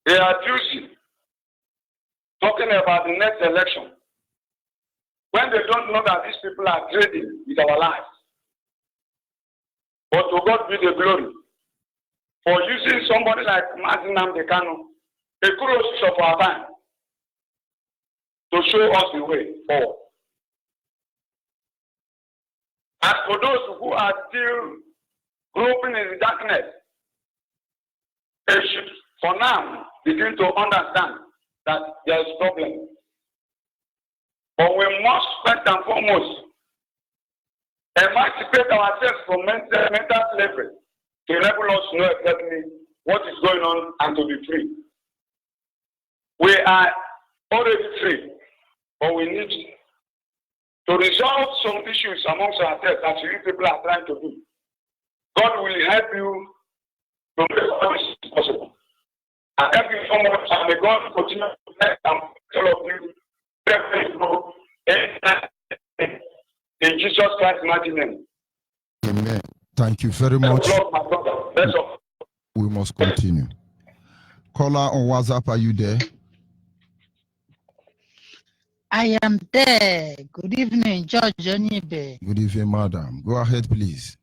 They are busy talking about the next election, when they don't know that these people are trading with our lives. But to God be the glory for using somebody like Mazi Nnamdi Kanu, a close of our time, to show us the way forward. As for those who are still groping in the darkness, they should, for now, begin to understand that there is a problem. But we must, first and foremost, emancipate ourselves from mental slavery to enable us to know exactly what is going on and to be free. We are already free, but we need to resolve some issues amongst ourselves, as you people are trying to do. God will help you to make all this possible. And help you so much, and may God continue to bless all of you. In Jesus Christ's mighty name. Amen. Thank you very much. We must continue. Caller on WhatsApp, are you there? I am there. Good evening, George Onyibe. Good evening, madam. Go ahead, please.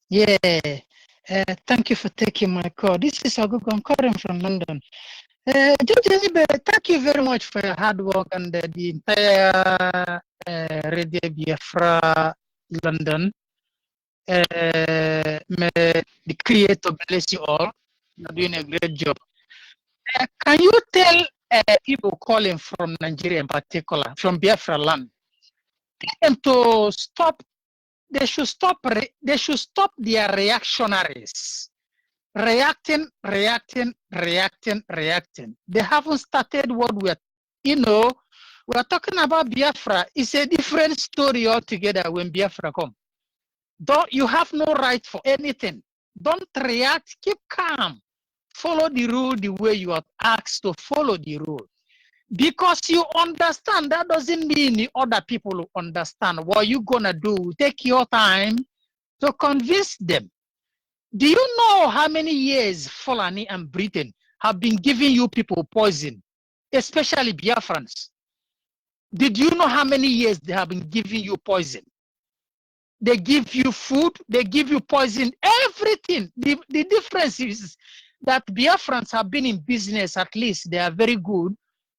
Yeah. Thank you for taking my call. This is Ogugo. I'm calling from London. George Onyibe, thank you very much for your hard work and the entire Radio Biafra London. May the Creator bless you all. You're doing a great job. Can you tell people calling from Nigeria in particular, from Biafra land, tell them to stop? They should stop their reactionaries. Reacting. They haven't started what we're talking about Biafra. It's a different story altogether when Biafra comes. You have no right for anything. Don't react, keep calm. Follow the rule the way you are asked to follow the rule. Because you understand, that doesn't mean other people will understand what you're gonna do. Take your time to convince them. Do you know how many years Fulani and Britain have been giving you people poison, especially Biafrans? Did you know how many years they have been giving you poison? They give you food, they give you poison, everything. The difference is that Biafrans have been in business, at least they are very good.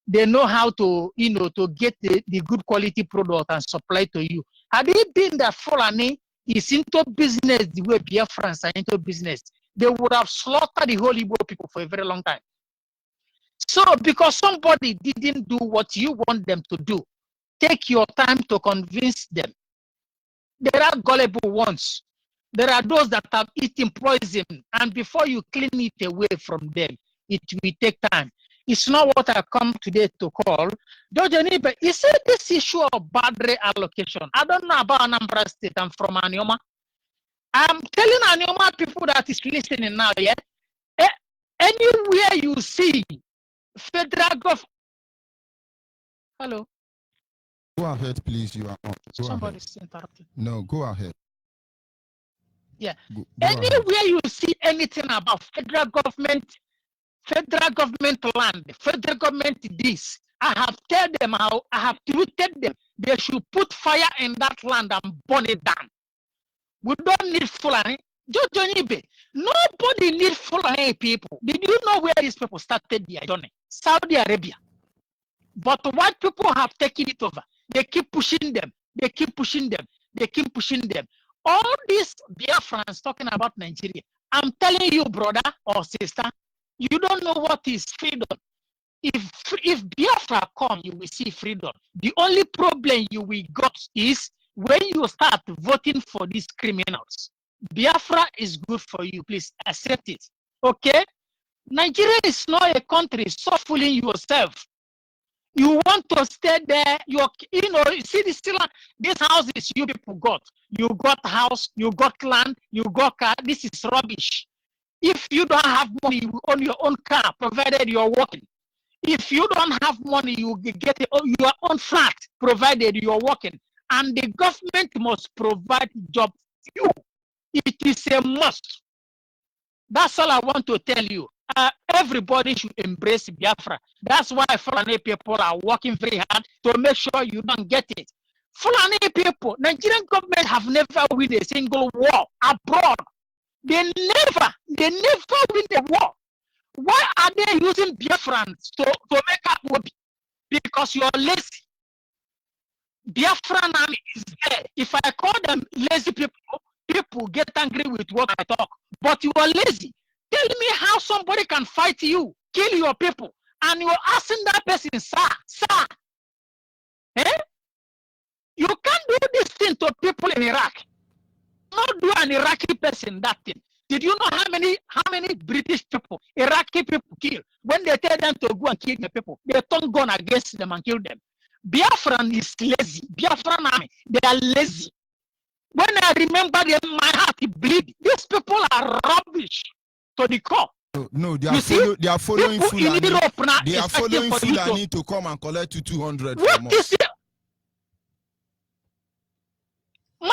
They know how to, to get the good quality product and supply to you. Had it been that Fulani is into business the way Biafrans are into business, they would have slaughtered the whole Igbo people for a very long time. So because somebody didn't do what you want them to do, take your time to convince them. There are gullible ones. There are those that have eaten poison, and before you clean it away from them, it will take time. It's not what I come today to call. Judge Onyibe, you said this issue of boundary allocation. I don't know about Anambra State. I'm from Anioma. I'm telling Anioma people that is listening now, yeah? Anywhere you see federal government. Hello? Go ahead, please. You are on. Somebody's interrupting. No, go ahead. Yeah. Go Anywhere ahead. you see anything about federal government land, federal government this, I have told them how, I have treated them. They should put fire in that land and burn it down. We don't need Fulani. Judge Onyibe, nobody needs Fulani people. Did you know where these people started their journey? Saudi Arabia. But white people have taken it over. They keep pushing them. They keep pushing them. They keep pushing them. All these Biafrans talking about Nigeria. I'm telling you, brother or sister, you don't know what is freedom. If Biafra come, you will see freedom. The only problem you will got is when you start voting for these criminals. Biafra is good for you. Please accept it. Okay? Nigeria is not a country. Stop fooling yourself. You want to stay there, you see this houses you people got. You got house, you got land, you got car. This is rubbish. If you don't have money, you own your own car, provided you're working. If you don't have money, you get your own flat, provided you're working. And the government must provide job for you. It is a must. That's all I want to tell you. Everybody should embrace Biafra. That's why Fulani people are working very hard to make sure you don't get it. Fulani people, Nigerian government have never win a single war abroad. They never win the war. Why are they using Biafrans to make up war? Because you're lazy. Biafran army is there. If I call them lazy people, people get angry with what I talk. But you are lazy. Tell me how somebody can fight you, kill your people, and you're asking that person, sir. Eh? You can't do this thing to people in Iraq. Not do an Iraqi person that thing. Did you know how many British people, Iraqi people kill? When they tell them to go and kill the people, they turn gun against them and kill them. Biafran is lazy. Biafran army, they are lazy. When I remember them, my heart bleeds. These people are rubbish to the core. No, they are following Fulani. They are following Fulani to come and collect 200 from us.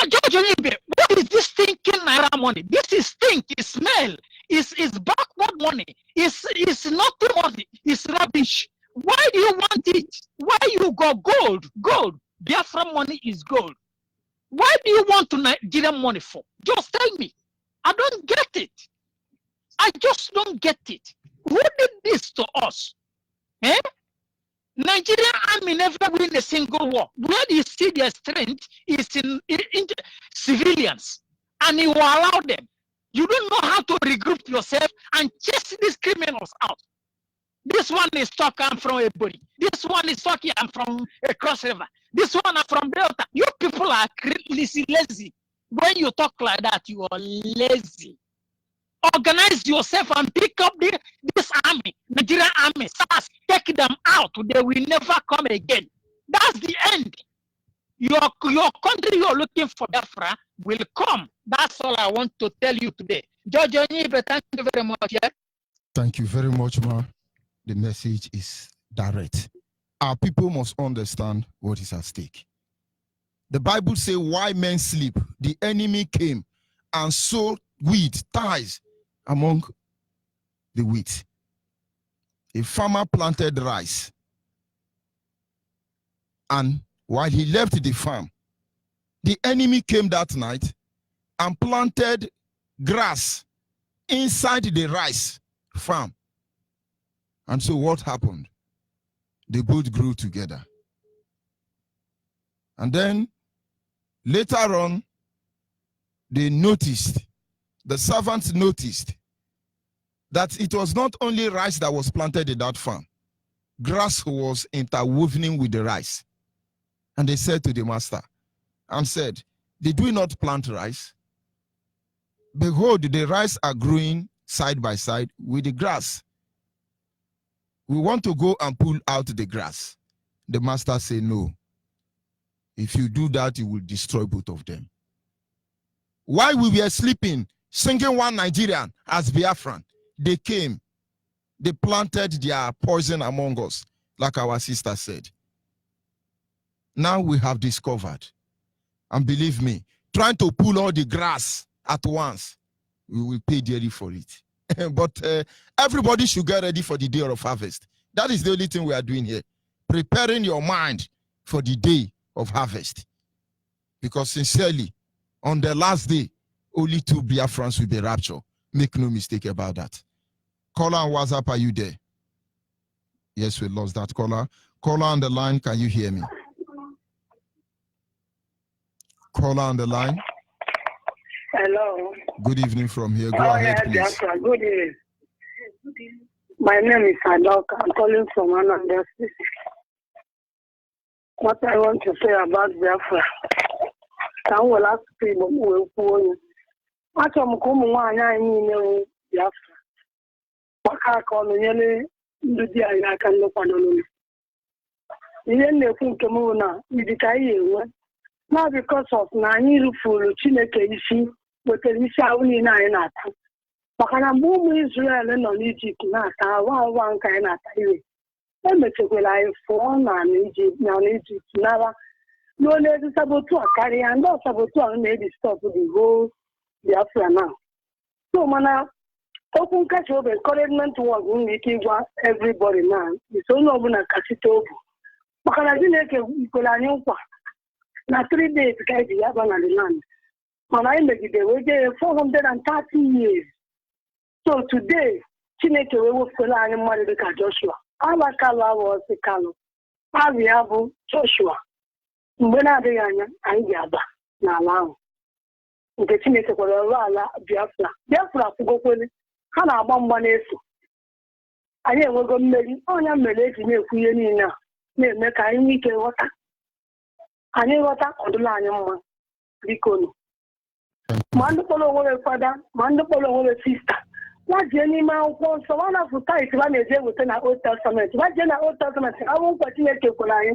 Judge Onyibe, what is this thinking naira money? This is stink, it's smell, it's backward money, it's not money, it's rubbish. Why do you want it? Why you go gold? Gold. Biafra money is gold. Why do you want to Nigerian money for? Just tell me. I don't get it. I just don't get it. Who did this to us? Eh? Nigerian army never win a single war. Where you see their strength is in civilians, and you allow them. You don't know how to regroup yourself and chase these criminals out. This one is talking, I'm from a body. This one is talking, I'm from a cross river. This one I'm from Delta. You people are lazy. When you talk like that, you are lazy. Organize yourself and pick up this army, Nigerian army, SARS, take them out. They will never come again. That's the end. Your country you're looking for, Biafra, will come. That's all I want to tell you today. Judge Onyibe, thank you very much. Yeah? Thank you very much, ma. The message is direct. Our people must understand what is at stake. The Bible says, why men sleep, the enemy came and sowed weed, ties among the wheat. A farmer planted rice, and while he left the farm, The enemy came that night and planted grass inside the rice farm. And so what happened? They both grew together. And then later on, they noticed, the servants noticed, that it was not only rice that was planted in that farm. Grass was interwoven with the rice. And they said to the master and said, did we not plant rice? Behold, the rice are growing side by side with the grass. We want to go and pull out the grass. The master said, no. If you do that, you will destroy both of them. While we were sleeping, singing one Nigerian as Biafran, they came. They planted their poison among us, like our sister said. Now we have discovered. And believe me, trying to pull all the grass at once, we will pay dearly for it. But everybody should get ready for the day of harvest. That is the only thing we are doing here. Preparing your mind for the day of harvest. Because sincerely, on the last day, only 2 Biafrans will be raptured. Make no mistake about that. Caller on WhatsApp, are you there? Yes, we lost that caller. Caller on the line, can you hear me? Caller on the line. Hello. Good evening from here. Go ahead, please. Biafra. Good evening. My name is Adok. I'm calling from Anambra State. What I want to say about Biafra. I will ask people who will phone you. What I'm coming on, I mean, Biafra. What I call me, I can look on you. You think now because of Nani Rufulu, Chineke isi, but the Ishauni Nainata. Makana Mumu Israel and on Egypt, Nata, one kind of Taiwan. Let me take a life for non Egypt, non Egypt, never. No, let us about to carry and not about to maybe stop the whole Biafra now. So, Mana, open catch over encouragement to work in everybody now. It's only open a Casitobu. Makana Dineke, now 3 days, guys, you have on the land. When I make it, they were there 430 years. So today, Chineke will fill out and marry Joshua. Our color was the color. I have Joshua. When I began, I gather now. The Chineke will allow Biafra. Biafra to go with it. Hana Bombanesu. I will go marry. Oh, I'm married to me. We now. Make I need to water. Anyị ghọta ọdụla anyị mma biko ma ndị kpọrọ onwe fada ma ndị kpọrọ onwe sista wajie n'ime akwụkwọ nsọ nwa na-afụta isi ha na-eje eweta na Old Testament wajie na Old Testament awụ nkwa Chineke kwere anyị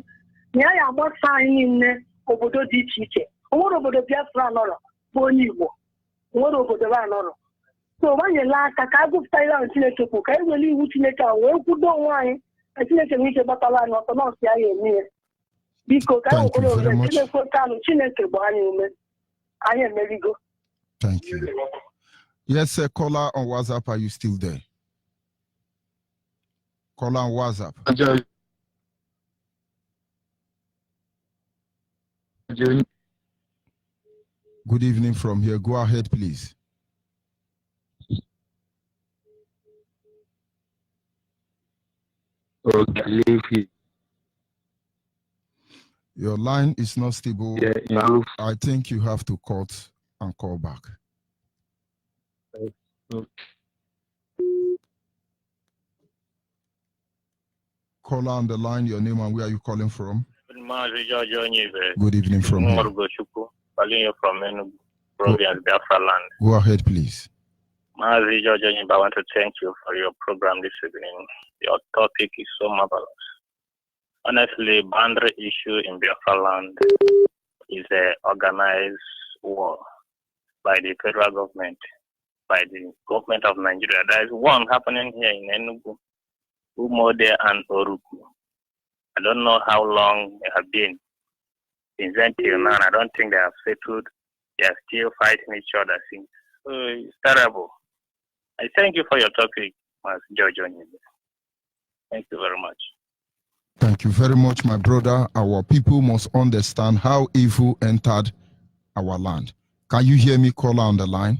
na ya agbasa anyị niile obodo dị iche iche onwere obodo Biafra nọrọ bụ onye Igbo onwere obodo ba nọrọ so gbanyela aka ka agụpụta ihe ahụ Chineke kwu ka e were iwu Chineke ahụ wee kwudo onwe anyị ka Chineke nwee ike gbatala anyị ọsọ nọọsụ ya ga-eme ya. Thank you very much. Thank you. Yes, sir. Caller on WhatsApp, are you still there? Caller on WhatsApp. Good evening from here. Go ahead, please. Okay. Your line is not stable. Yeah. I think you have to cut and call back. Caller on the line, your name and where are you calling from? Good evening from here. Calling you from Enugu, province, Biafra land. Go ahead, please. Mazi George Onyibe, I want to thank you for your program this evening. Your topic is so marvelous. Honestly, boundary issue in Biafra land is an organized war by the federal government, by the government of Nigeria. There is one happening here in Enugu, Umode and Oruku. I don't know how long they have been. Since then till now, I don't think they have settled. They are still fighting each other since. So it's terrible. I thank you for your topic, Mas George Onyibe. Thank you very much. Thank you very much, my brother. Our people must understand how evil entered our land. Can you hear me, caller on the line?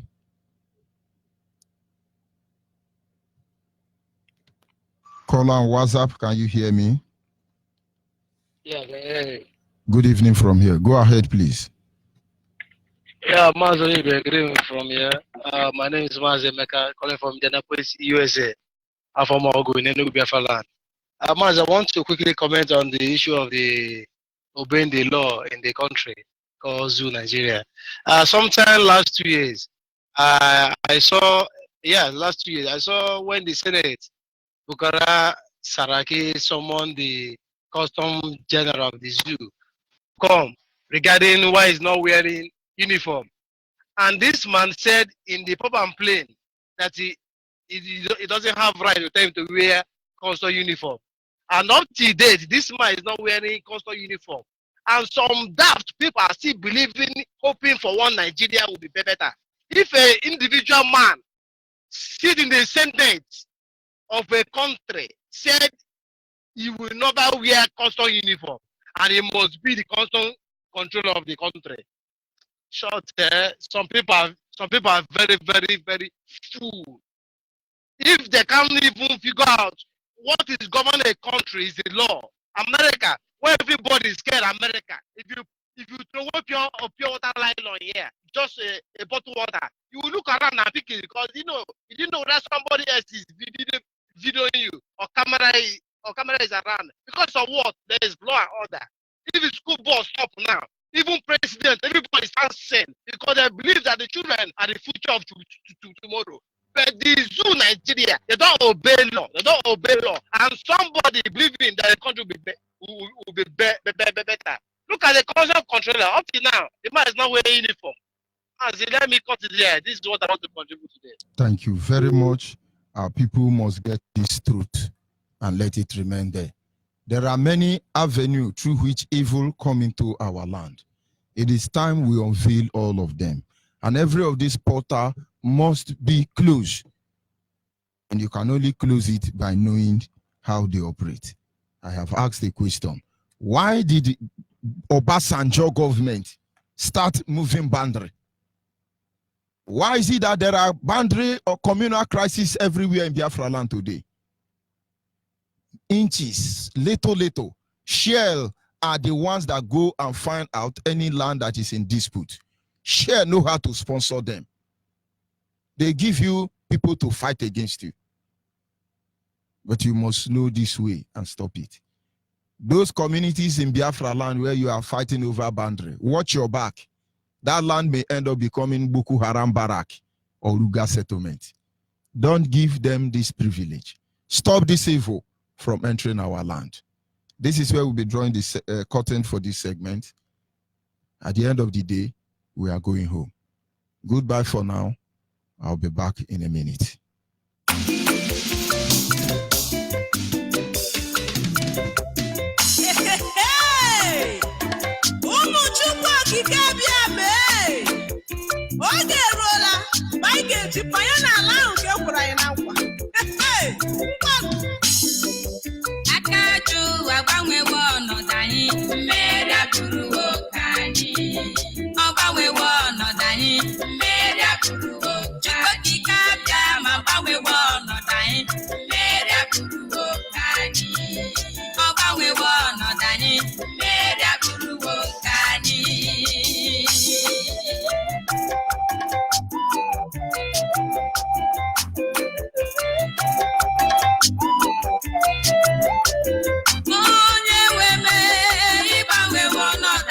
Caller on WhatsApp, can you hear me? Yeah, hey. Good evening from here. Go ahead, please. Yeah, Onyibe, good evening from here. My name is Meka, calling from Indianapolis, USA. I'm from Ogu in Enugu, Biafra land. I want to quickly comment on the issue of the obeying the law in the country called Zoo, Nigeria. Sometime last 2 years, I saw when the Senate, Bukara Saraki, summoned the custom general of the zoo come regarding why he's not wearing uniform. And this man said in the pub and plain that he doesn't have right to tell him to wear custom uniform. And up to date, this man is not wearing custom uniform. And some daft people are still believing, hoping for one Nigeria will be better. If an individual man sit in the Senate of a country said he will never wear custom uniform and he must be the constant controller of the country. Short, some people are very, very, very fool. If they can't even figure out what is governing a country is the law. America, where everybody is scared, America. If you throw up pure water line on here, just a bottle water, you will look around and pick it because you didn't know that somebody else is videoing you or camera is around. Because of what? There is law and order. If the school bus stop now, even president, everybody stands sane because they believe that the children are the future of tomorrow. But the zoo Nigeria, they don't obey law. They don't obey law. And somebody believing that the country will be better. Look at the constant controller. Up to now, the man is not wearing uniform. Let me cut it there. This is what I want to contribute today. Thank you very much. Our people must get this truth and let it remain there. There are many avenues through which evil come into our land. It is time we unveil all of them. And every of these portals must be closed. And you can only close it by knowing how they operate. I have asked the question, why did the Obasanjo government start moving boundary? Why is it that there are boundary or communal crises everywhere in Biafra land today? Inches, little. Shell are the ones that go and find out any land that is in dispute. Shell know how to sponsor them. They give you people to fight against you. But you must know this way and stop it. Those communities in Biafra land where you are fighting over boundary, watch your back. That land may end up becoming Boko Haram barrack or Ruga settlement. Don't give them this privilege. Stop this evil from entering our land. This is where we'll be drawing this curtain for this segment. At the end of the day, we are going home. Goodbye for now. I'll be back in a minute. Onye we me, ịgbanwe ọnọdụ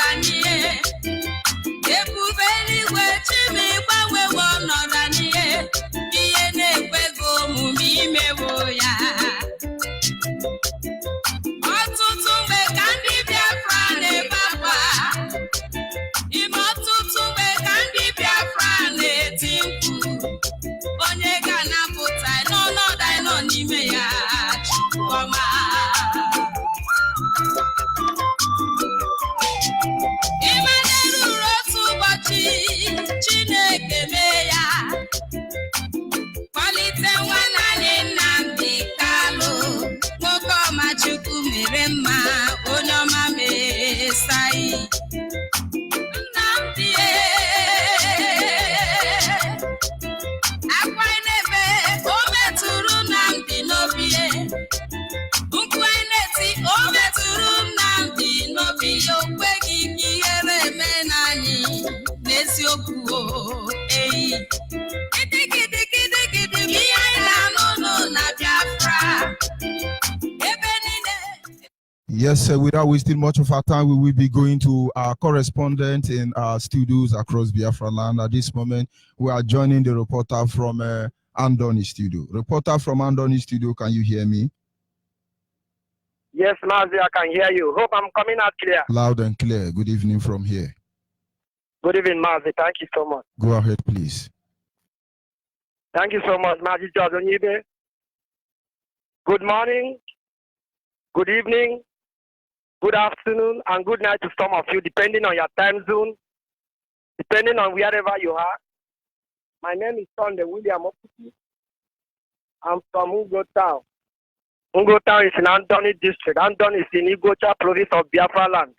Yes, without wasting much of our time, we will be going to our correspondent in our studios across Biafra land. At this moment, we are joining the reporter from Andoni studio. Reporter from Andoni studio, can you hear me? Yes, Mazi, I can hear you. Hope I'm coming out clear. Loud and clear. Good evening from here. Good evening, Mazi. Thank you so much. Go ahead, please. Thank you so much, Mazi Onyibe. Good morning, good evening, good afternoon, and good night to some of you, depending on your time zone, depending on wherever you are. My name is Sunday William Okuti. I'm from Ungo Town. Ungo Town is in Andoni district. Andoni is in Igocha province of Biafra land.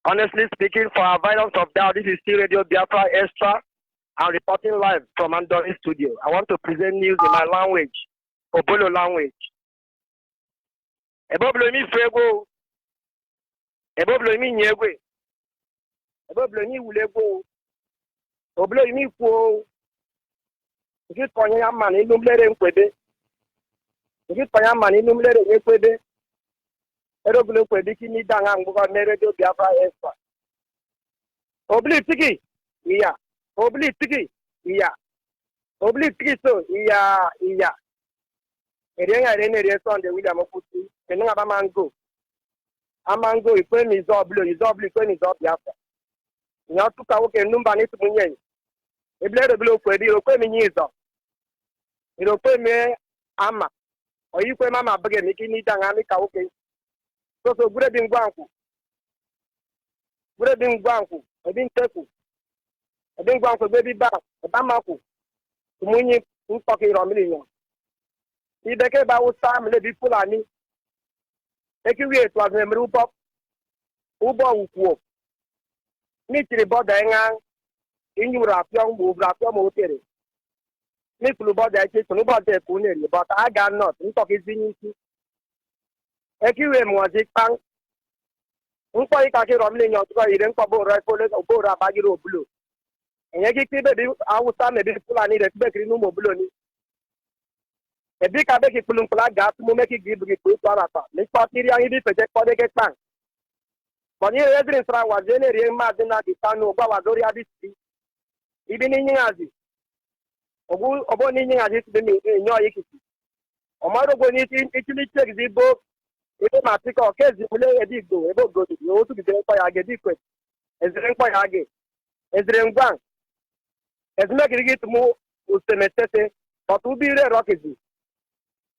Honestly speaking, for our violence of doubt, this is still Radio Biafra Extra. I'm reporting live from Andoni studio. I want to present news in my language, Obolo language. Eboblo mi frego. Eboblo mi nyegwe. Eboblo mi wulego. Oblo mi kwo. Igi konya mani numlere nkwede. Igi konya mani numlere nkwede. Eroblo kwede kini danga ngbuka meredo Biafra Extra. Obli tiki. Iya. Obli tiki. Iya. Obli tiki so. Iya. Erienga rene Sunday William Okuti. Kenunga ba mango. Amango ikweni izoblo ikweni Biafra. Nyatuka woke numba ni tumunye. Eblero blo kwedi okweni nyizo. Irokwe ama. Oyikwe mama bage miki ni danga mi ka woke. So gure bingwanku. Gure bingwanku. Ebinteku. Ebingwanku bebi ba. Ebamaku. Tumunye ntoki romili nyo. Ibeke ba usa mle bi Fulani. Ekiwe to azemri ubo ukwo. Mitiri boda enga inyura apio mbu apio mo tere. Mikulu boda eche tunu boda ekuneri but I got not ntoki zinisi. Ekiwe mwazi pang. Nkwa ikake romle nyo tuka ire nkwa bo rai pole bo ra bagiro bulu. Enyeki kibe bi awusa me bi Fulani re kibe kiri numo bulu ni. Ebi kabe ki pulunkula gas mo meki gibi ki kutu alata. Ni patiri angi di pete kode ke tang. Bani edrin sra wazene rie madina di tanu oba wazori abisi. Ibi ni nyingazi. Obo ni nyingazi sibe mi nyo yikisi. Omaro go ni itili check zibo. Ebe matika okezi mule ebi go. Ebo go di. Otu bi kwa yage di kwe. Ezren kwa yage. Ezren gwang. Ezme kirigit mu usemetete. Batubire rokizi.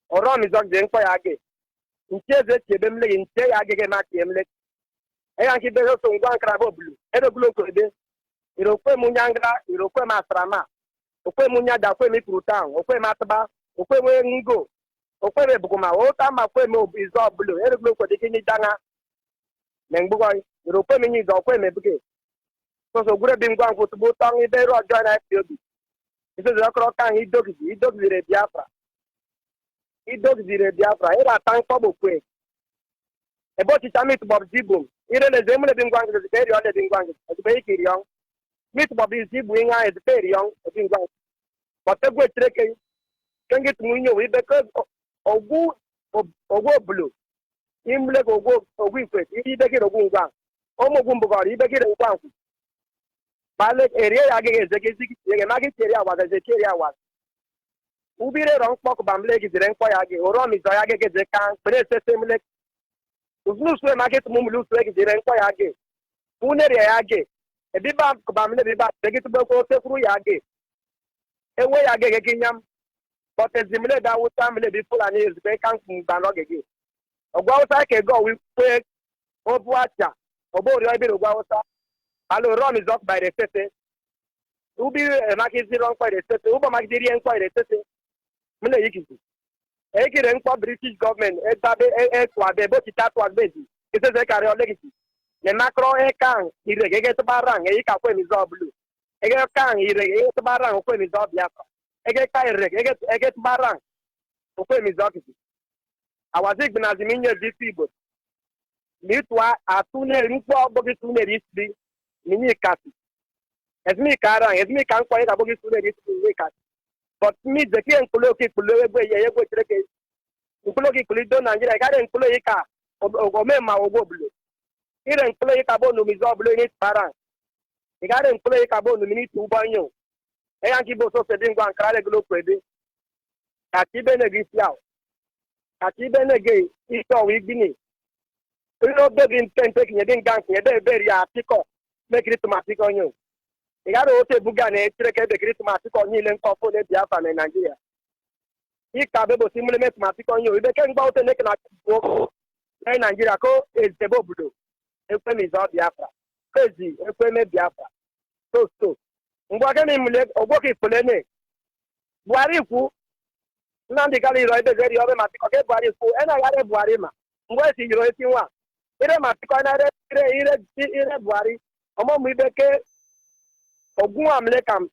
Orom izok de nkwa yage. Ncheze chebe mle nche yage ke maki emle. Eyan ki bezo so ngwan krabo blu. Edo blu ko de. Irokwe munyanga, irokwe masrama. Okwe munyada kwe mi prutan, okwe matba, okwe we ngo. Okwe be bukuma, o ta ma kwe mo izo blu. Edo blu ko de kini danga. Mengbugo, irokwe mi nyizo kwe me buke. So gure bingwan ko tubu tang ibe ro join IPOB. Iso zakro kan idogi re Biafra. Idogzire Biafra, ira tanko bokwe. Ebo chitamit bob zibum. Ire le zemule bingwang de period de bingwang. Ebe kirion. Mit bob zibu inga de period de bingwang. Bategwe treke. Kengit munyo we because ogu blue. Imle ogu kwe. Ibe kiro gungwang. Omo gumbugari ibe kiro gungwang. Bale area yage ezekezi yege magi area wa area wa. Ubire rong pok bamle ki diren kwa yage oromi zo yage ke zekan prese semle uznu swe market mumlu swe ki diren kwa yage unere yage e biba bamle biba tegi to ko te furu yage ewe yage ke kinyam but ezimle da wuta mle bi Fulani ezbe kan kun ba no gege ogwa wuta ke go wi pe obu acha obo ri obi ogwa wuta alo romi zo by the sete ubire market rong kwa the sete ubo market ri en kwa the sete mele yikisi ekire nkwa British government etabe kwabe bo kitatu agbezi iseze kare olegisi ne macro kan irege to barang ka kwe mi zo blue ege kan irege to barang kwe mi zo Biafra ege ka irege ege to barang kwe mi zo kisi awazi gnazi minye difibo mitwa atune nkwa bogi tune risbi minye kasi ezmi kan kwa ka bogi tune risbi kasi. But me the key and Kuloki Kulo treke. Kuloki Kulido Nigeria got in Kuloka omema ogbobulu ire nkule ikabo no mizo bulu ni para igare nkule ikabo no mini tubanyo eyanki bo so sedin gwa nkara glo kwede atibe ne gisiao atibe ne ge iso wi gbini ino bebi ntente kinye din gank ye de beri atiko make it matiko nyo igare ote buga na etreke de Christmas ko ni le nkofo le Biafra na Nigeria ikabe bo simulate matiko nyo ibe ke ngba ote ne kana na Nigeria ko ezebo obodo ekwemi zo Biafra kezi ekwemi Biafra so ngwa ke ni mule ogbo ki polene Buhari ku Nnamdi Kanu iro ebe zeri obe matiko ke Buhari ku ena yare Buhari ma ngwa si iro esi nwa ire matiko na ire Buhari omo mu ibe ke ogun amle kam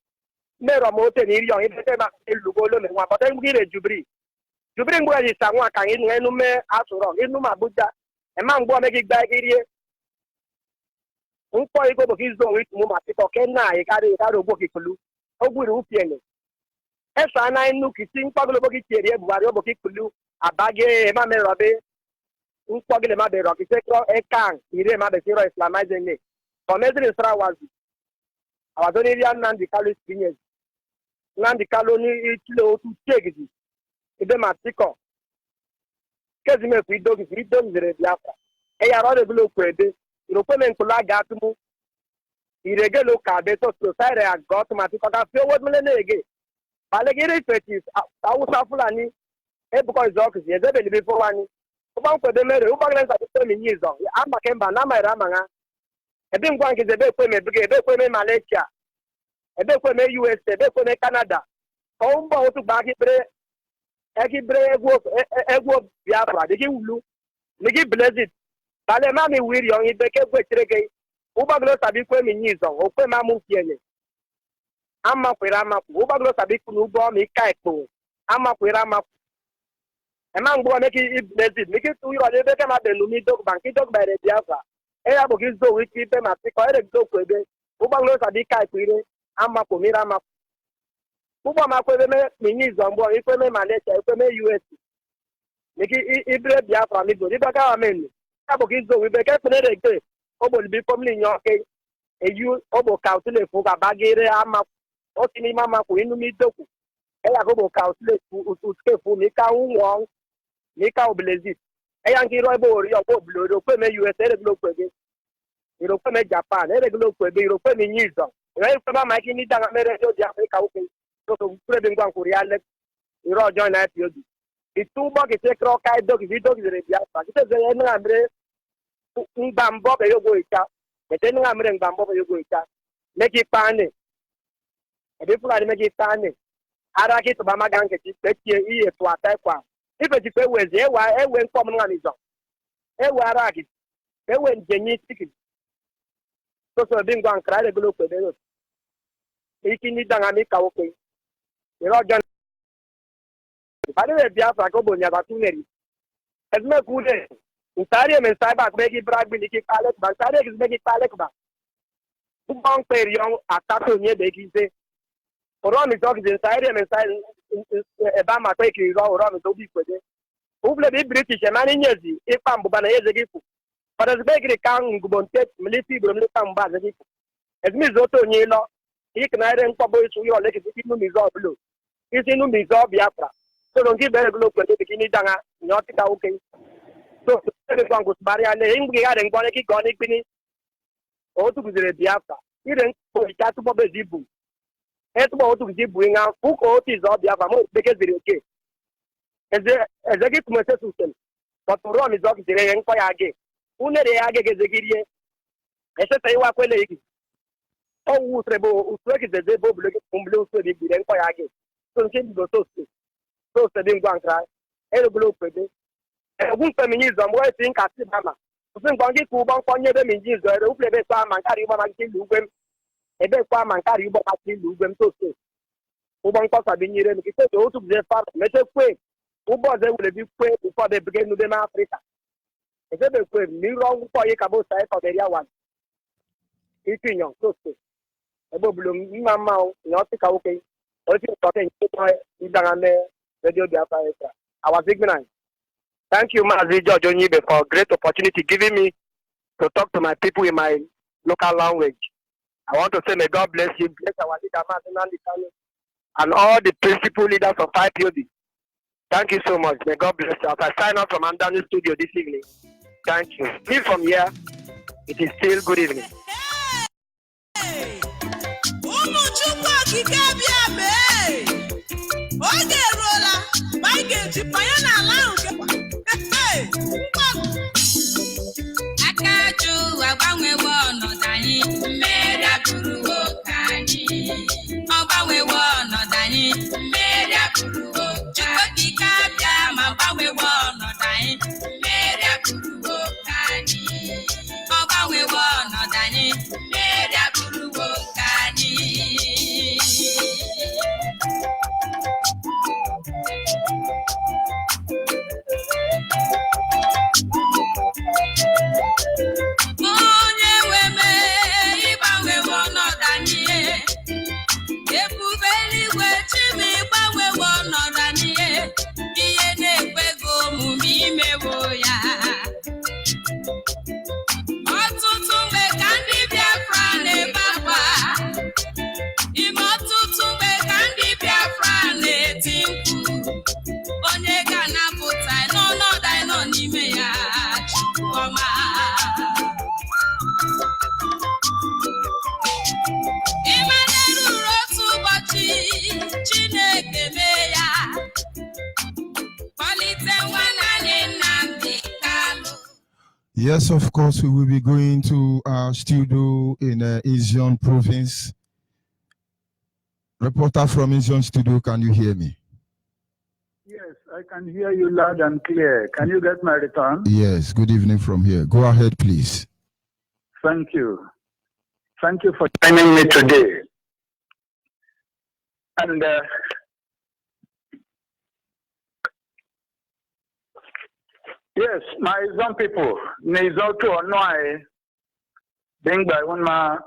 mero mo te ni iri ibe ke ma elugo lo me nwa but ngire jubri ngbo yi sa nwa kan inu me asuro inu ma buja e ma ngbo me ki gba irie npo iko bo ki zo wi mu matiko ke na e kare ogbo ki kulu ogwuru upiele esa na inu kiti nkpagolo bo ki tiere Buhari obo ki kulu abage e ma me robe nkpagole ma be ro ki se kro e kan ire ma be siro islamizing ni so mezri sra wazi awadoni ri Nnamdi Kanu spinyes Nnamdi Kanu ni itilo otu tegidi ebe matiko kezi me ku idogi zere Biafra e ya ro de blo kwede irope men kula ga tumu irege lo ka be to sire a got matiko ka fi owo mele nege bale gire fetis awusa Fulani e buko izok ye zebe libe fo wani o ban kwede mere o baglen sa to mi nyizo ama kemba na ma ra manga ebe ngwa nke zebe kwe me bige ebe kwe me Malaysia ebe kwe me USA ebe kwe me Canada o mba otu gba ki bre egwo Biafra de ki wulu ni ki blazit bale ma mi wiri on ibe ke gwe tirege u baglo sabi kwe mi nyizo o kwe ma mu fiele ama kwera ama u baglo sabi kunu bo mi ka epo ama kwera ama e ma ngbo me ki blazit mi ki tu yo le be ke ma be lu mi dog banki dog ba re Biafra e ya bo ki zo wi ti be ma ti ko ere zo kwebe u baglo sabi ka epo ama ko mira ama Ubo makwebe me minyizo mbo ikweme Malaysia ikweme US niki ibre Biafra mi go riba ka amen abo kizo we be ke pere ke obo libi family nyoke eyu obo kautile fu ka bagere ama o tini mama ko inu mi doku e ya go kautile fu utuke fu mi ka unwon mi ka oblezi e ya nki ro ebo ori obo blodo kweme US ere glo kwebe iro kweme Japan ere glo kwebe iro kweme nyizo e kwema maki ni danga mere jo di Africa uke so pure ngwa nkuriale iro join na IPOD itubo ke se kro kai dog video ke Biafra ke ze na amre ngbambo be yogo ita ke na amre ngbambo be yogo ita meki pane ebe Fulani meki pane ara ki to ba magan ke ti pe tie iye to atai kwa ife ti pe weze ewe nkom na mizo ewe ara ki ewe njenyi tiki so bi ngwa nkra le glo kwede no ikini danga mi ka oke iro jan bale Biafra ko bonya ba tuneri ezme kude utari men sai ba begi brag bi ki palek ba tare ki begi palek ba ubang perion atato nye begi se oro mi tok de sai men sai e ba ma pe ki ro mi to bi kwede uble bi British e mani nyezi e pambu bana yeze gifu para begi kan ngubonte militi bro mi pamba ze gifu ezmi zoto nye lo iknaire nkpabo isu yo le ki nu mi zo blo isi nu mi zo Biafra so don't give very glow kwede bikini danga nyoti ka okay so ebe kwa ngusbari ale ingbi ga de ngone ki goni gbini o tu guzere Biafra ire nko ita tu bobe zibu etu bo tu zibu nga fuko o ti zo Biafra mo beke zire oke eze ki tumese susem but ro mi zo gizere nko ya ge unere ya ge gezegirie ese tai wa kwele iki o wu trebo uswe ki zeze bo blo ki kumble uswe bi gire nko ya ge so nke bi go so sedin gwankra ere glo kwede egun feminizo mo e tin ka si mama usin gwangi ku bon konye be minjizo ere uple be kwa mankari ubo ma ki lugwem ebe kwa mankari ubo ma ki lugwem so ubo nko sabi nyire ni ki se o tu je fa mete kwe ubo ze wule bi kwe before they begin no be ma Africa eze be kwe mi ro nko ye ka bo sai ko be ria wan itinyo so ebo bulu mama o nyoti ka okay o ti ko te ni idanga me Radio Biafra. I was ignorant. Thank you, Mazi George Onyibe, for a great opportunity giving me to talk to my people in my local language. I want to say may God bless you, bless our leader, Mazi, and all the principal leaders of IPOB. Thank you so much. May God bless you. As I sign out from Andani Studio this evening, thank you. Please from here, it is still good evening. Yes, of course, we will be going to our studio in Izion province. Reporter from Izion studio, can you hear me? Yes, I can hear you loud and clear. Can you get my return? Yes, good evening from here. Go ahead, please. Thank you. Thank you for joining me today. And yes, my young people, Nizo to Onoi, being by one ma,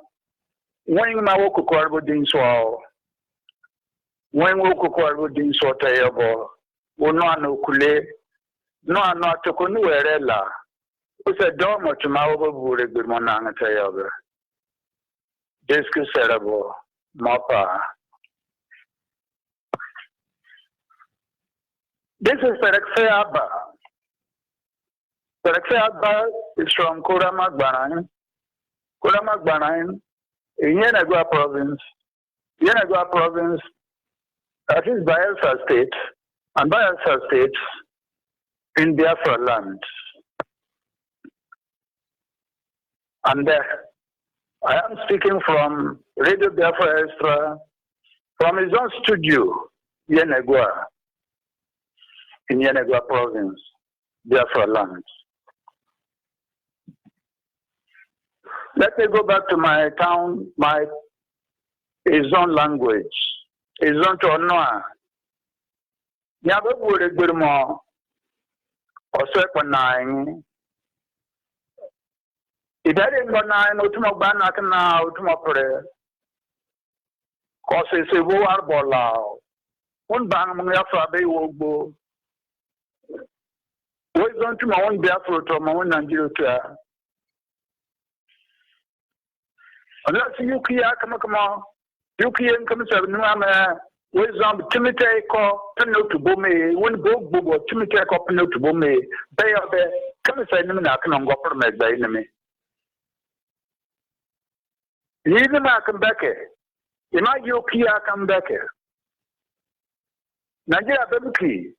when my work with Ding Swall, when work with Ding Swatayabo, no Kule, no, not to Kunuerella, who's a dormer to my over good monang at Tayoga. Discussable, Mapa. This is Perekse Abba. Perekse Abba is from Kuramak Banain. Kuramak Banain in Yenagua province. Yenagua province, that is Biafra state, and Biafra states in Biafra land. And I am speaking from Radio Biafra Extra, from his own studio, Yenagua, in Yenagua province, Biafra land. Let me go back to my town, his own language, his own Tonoa. Yabe Bure Gurmo, Osepanine. If I didn't go nine, Utuma Banakana, Utuma Prayer, cause it's a war bolao. One bang Biafra Bay Wobo. We're going to my own Biafra to my own Nigeria. Unless you come on, you can't come to Nama, with some Timothy call Pino to Bome, one book book, Timothy call Pino to Bome, they are there, come and say, I can go for my enemy. Even I come back here. In my Yokia come back here. Nigeria Babuki,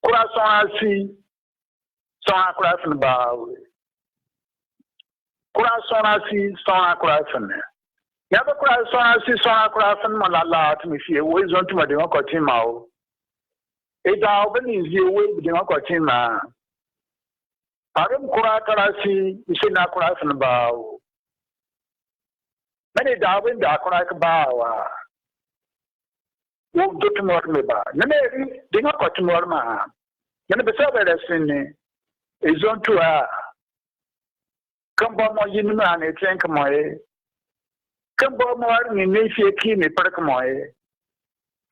Kurason I see, Son Crafton Bow. Kurason I see, Son Crafton. Never Kurason I see, Son Crafton Malala to me, she always want to my Democotima. It's Albany is the way with Democotima. I don't Kurakarasi, you see not Crafton Bow. Many Darwin Dakorak Bow. Won't do tomorrow, Meba. Nemeri, did not got tomorrow, ma. Then the server is on to her. Come on, my Yinman, a tank my. Come on, more in Nation King, a perkamoy.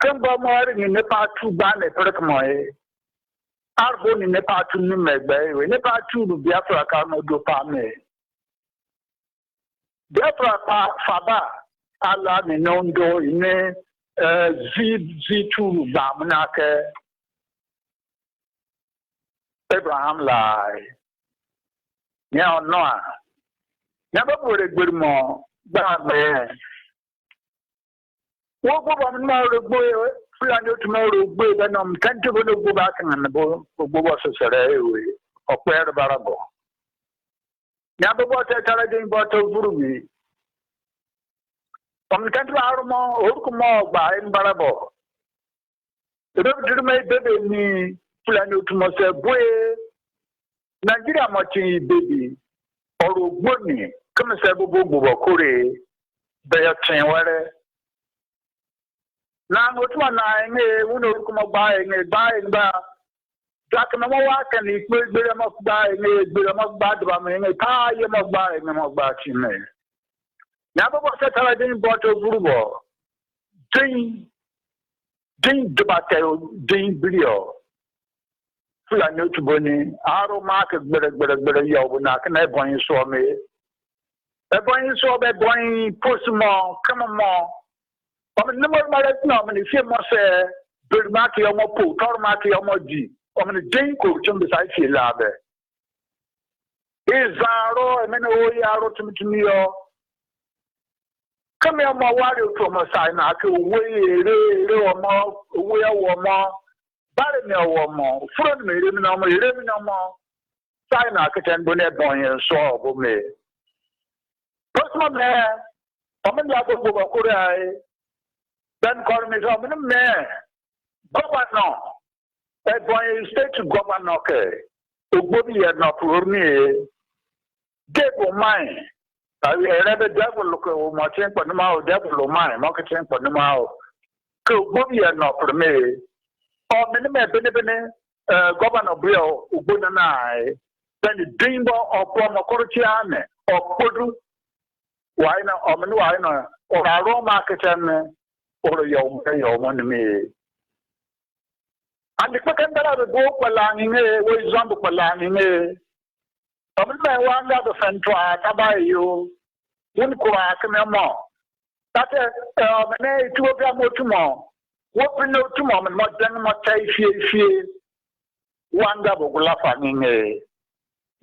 Come on, more in Nepal 2 ban a perkamoy. Arbo ni nepa tu ni megbe we nepa tu du Biafra ka no do pa me. Biafra pa faba ala ni nondo ine Z2 Bamunake Abraham Lai. Now, no, never put a good more. Bad man. What would tomorrow go? Plan tomorrow go, then I'm can't go back and the boat was a or where the barabo. Never what I tell again about a Burubi. From the country, Armo, Okumo, by in Barabo. The doctor made baby plan tomorrow, boy. Nigeria mochi baby or boni come say bubu kore be chen were na ngotuma na nge uno kuma ba jack na mo wa kan ikpe gbere mo ba dba me nge ta ye mo ba chi me na bo se tara din boto burubo din debate din video Fula Nutuboni, Aro market better yo, not can I boy saw me. A boy saw that boy push more, come on more. But no more my nominee, if you must say, Bill Maki or more pool, Tormaki or more G, or the Jane coach on the side she labe. Is Zaro, and then Aro to me. Come here, more water from a sign, I could way or more. Barry or more, friend me, no more. Sign I can do that boy and saw for me. Postman man, I'm in the Korea. Then call me some man. Governor, that boy is state to governor, okay. To go be not for me. Devil mine. I read the devil look at my champ on the mouth, devil of mine, marketing for the mouth. Go be not for me. Oh, many Governor Bill, Ubunanai, then the Dimbo or Promocortiane or Pudu, Wina or Manuina or our own market or your money. And the second that I go for langing, where is Zambu for langing, I'm one other central, Tabayo, one quack and more. That's a two of them tomorrow. What we know tomorrow, not then much I one double laughing.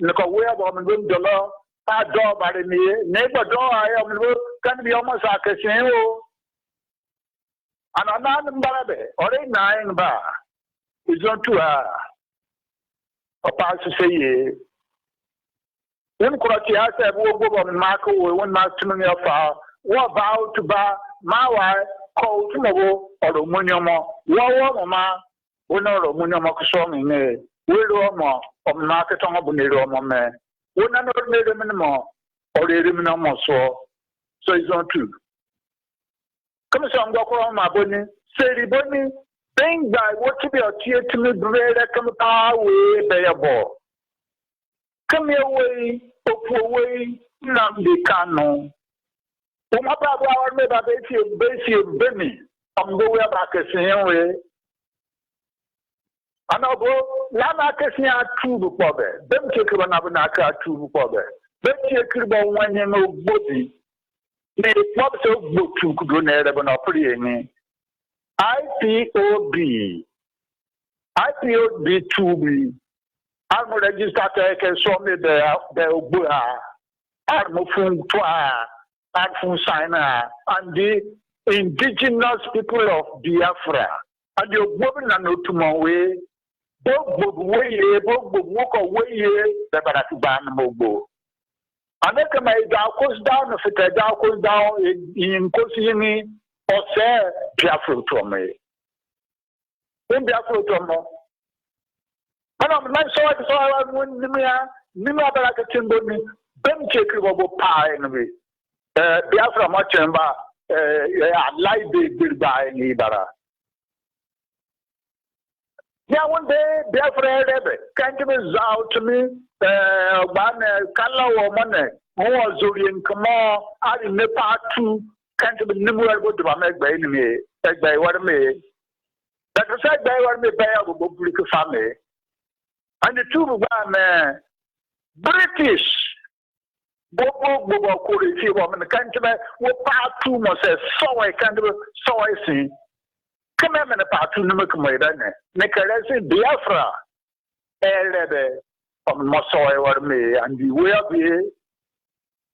Look away about the $1, I draw by the neighbor door. I am can be almost like a saying, and I'm not in Barabe or a 9 bar. It's not too hard. A pass to say, one quality I said, we'll go on Marco, one mark to me of what about to buy my wife. Call tomorrow or Munyomo, Wawama, Uno Munyomo song in a Willomo of market on Abunero man. One another made a minimum or a minimum so it's not true. Come some go on my bunny, say the bunny, think that what to be a tear to me, bread, come away, bearable. Come your way, up away, not the canon. Uma para o me da besi bemi amgo we ba kesian we anabo la na kesian tu bu pobe dem chekiro na bu na ka tu bu pobe be chekiro bo wanye no bodi ne pop so bu tu ku na ere bo na pri ni IPOB 2B I'm register take so me the obu ha armo fun twa from China and the indigenous people of Biafra. And you're moving and no tomorrow way, both way, both walk away, the Baratuban Mobo. And then come goes down, if it goes down in Kosini or say Biafra from me. In Biafra from me. And I'm not sure I wouldn't Nima Barakatimbo, Ben Chekibo Pie and me. Biafra Machemba, light big by Nibara. Yeah, one day Biafra can't give us out to me, Kala woman, who was Zurian Kamo, I in the part 2, can't be nimble good to make by enemy, by what I may. That was said by what may bear with public family. And the two man British Bobo Kuri woman country what part two must say so I can't so I see. Come in a part two number come away, Nicolasi Biafra Elebe of Mosoy or me and the way of the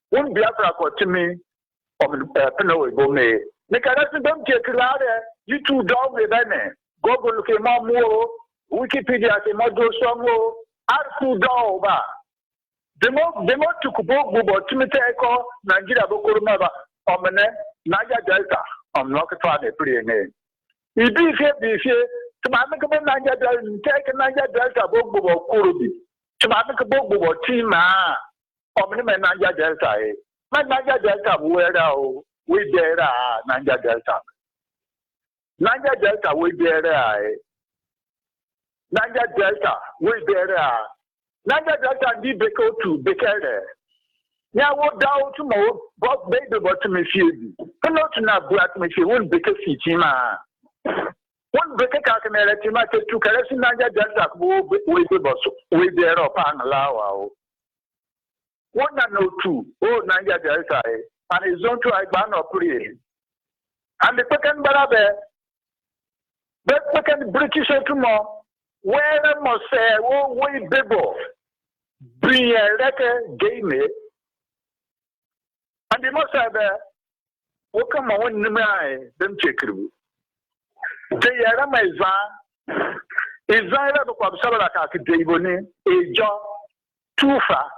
one Biafra got to me of Pinoy Bome. Nicolasi don't take it out there. You two dog with that name. Go look at more Wikipedia, Modo Songo, Artu Dova. The more to Kubo, Timothy Echo, Nigeria Bokurumaba, Omene, Niger Delta, Nokatane, pretty name. You be here, to my Niger Delta, take a Niger Delta, Bobo Kurubi, to my Bobo Tima, Omene Niger Delta. My Niger Delta, where we there, Niger Delta. Niger Delta, we there, Niger Delta, we there. Niger Delta and Beko to Bekere. Now, what down tomorrow, but baby, but to me, you not enough black me, you won't bake a fitima. One bake a calculator, you might take 2 carrots in Niger Delta, with the boss, with their upon allow. 1 and 2, Niger Delta, and his own to I ban or pray. And the second Barabe, that second British tomorrow, where I must say, wait, Bible. Bring a letter, game it. And the most of the welcome on the eye, them check you. They are my van. Is either the Kwabsala Devoni, a job too far.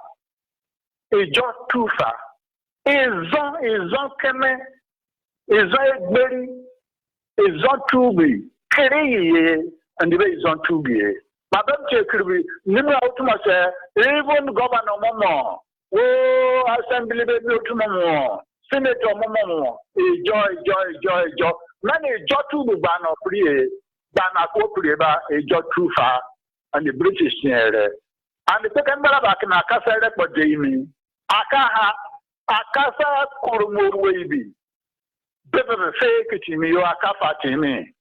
A job too far. Is on coming. Is I very. Is on to be. Carry and the way is on to be. Madam Chekri, Nimra Automasa, even Governor Momo, Assembly to Momo, Senator Momo, joy. Many Jotu ban of Prie, Dana Kopriba, a Jot too far, and the British near. And the second Barabak in Akasa for Jamie, Akasa Kurumur Wabi. Better fake to me, you are Kafa to me.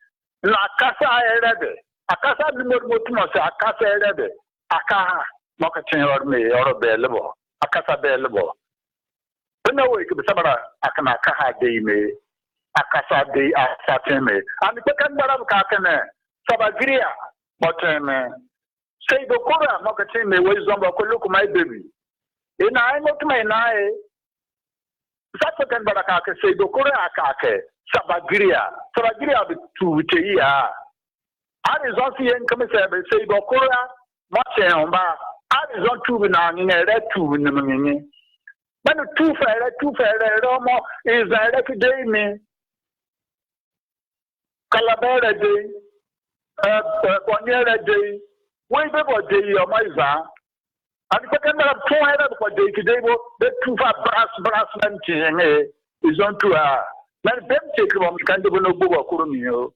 Nakasa Erede. Akasa Bimotumos, Akasa Erede, Aka, Moccatin or me or available, Akasa available. But no way to be Sabara, Akanaka de me, Akasa de Asateme, and the second Barab Kakane, Sabagria, but say the Kura, Moccatin, wisdom of look my baby. In I look my eye, Sakan Barakaka say the Kura Akake, Sabagria to Tia. I is also young commissaire, say, Bokora, much on bar. I is on 2 now in a red 2 in the morning. Then 2 fair, Romo is a lucky day, me. Calabera day, 1 year a day, way before day or my van. And the second of 200 for day today, the 2 brass mention is on to her. Let them take them, can't do no book or Kurumio.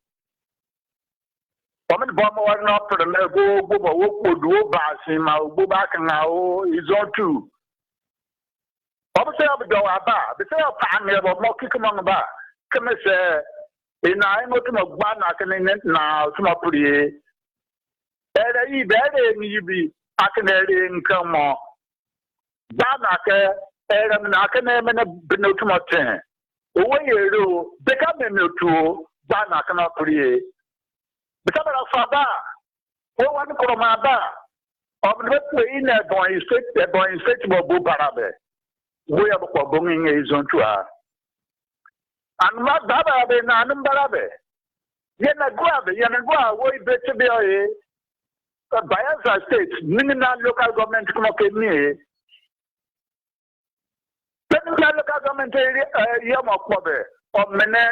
Woman bomb was not for the go back him, I'll go back now, is on 2. Obviously, I'll go about, the same time, you have a more kick among about. Come and say, in I know to my banner, can now, to my pretty. Better you be, I can come on. Banaka, I can name and a no to my 10. The way you do, become a new tool, Banaka cannot pretty. But I'm not far. What one for my bar? I'm not in a boy straight to Bobo Barabe. We have a bombing is on to her. And not Barabe, Nanum Barabe. Yanagua, way better be a Biafra state, minimal local government come up with me. Minimal local government Yamokobe, or Mene,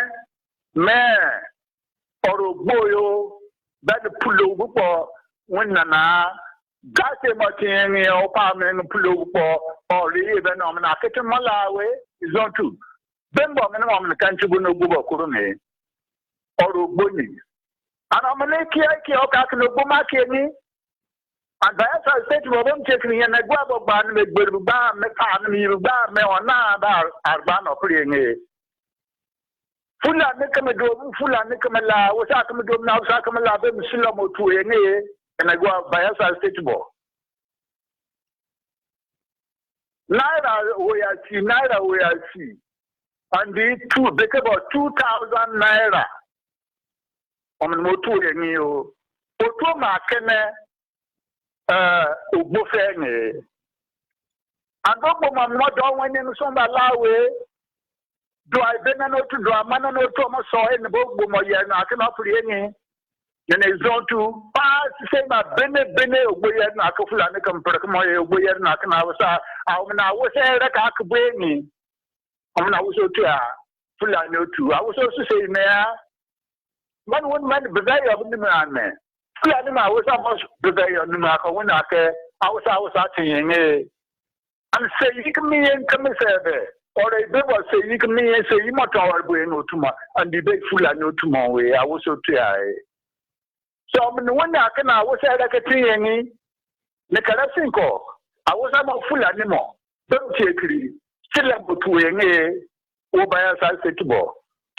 or Boyo. That the pull when Nana got a martin or palm pull or even on a kitchen Malawi is on 2. Then woman on the country will no go Kurumi or Bunny. And I'm a lake or Kakan Bumaki. And that's I said to them, taking in a guava ban with Burban, Metan, you ban me or not ban or playing it. Fulla Nikamado, Fulla Nikamala, was Akamado now, Sakamala, Silamo to any and I go Biafra state ball. Naira we are see. And the two, they about 2,000 naira. Motu yenio. Oto makene ubufene. And don't my mother when you some alawe. Do I been no to do a man no to my soil in the book bomoya na cannot put any. Then is on to pass say my bene oboya na kofula ne come perkmoya oboya na kana was a kakbeni. I was okay. Full I know too. I was also saying, man, one man, the day of the man. Full I was almost the day of the market when I was acting and say, you can me and come and say, or a baby say, you can me and say, you might all be no tomorrow, and the big full I know tomorrow. I was so tired. So when I was at like a tree, Nicarasinko, I was almost full anymore. Don't take it. Still able to win a Biafra 2,000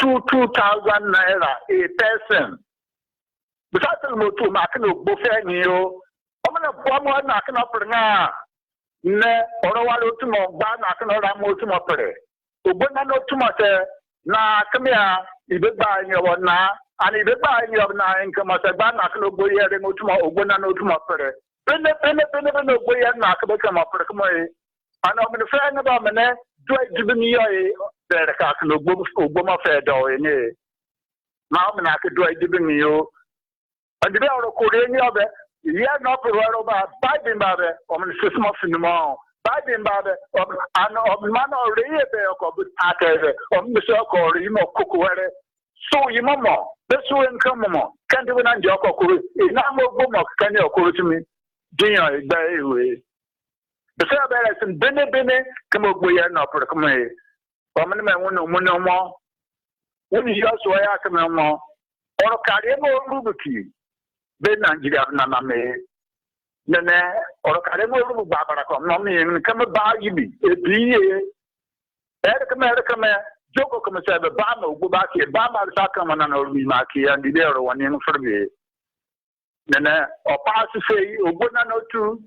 naira a person. But I tell you to Makano Buffenio, I'm going to form one knocking up ne or a while to more ban knocking around to my pere. Ubuna no to my na come here, if you buy your na, and if you buy your na income as a ban knocking over here, then go to my Ubuna no to my pere. Then no boy and knock about come up for the and I'm in a friend about me, do I give me a Obama fair door in it? Now, I could do I give me you. And the other Korean other, you are not about Biden Babbe, or the system of cinema, Biden Babbe, and of man or Rebe, or Mr. or you know, Cocoere. So, you mamma, that's who income more. Can't even enjoy Cocoere. It's not more Boma, can you call to me? Dinner, way. The Sabbath Bene, come up with an opera. Come here. Woman, no more. When you just wear a more, or a Caremo Rubuki, Ben Nigeria Namame, Nene, or a Caremo Rubabara, no mean, come about you be a BA. America, Joko come say the Bama, go back here, Bama Sakaman and Olmaki, and the other one in for me. Nene, or pass to say, or good no two.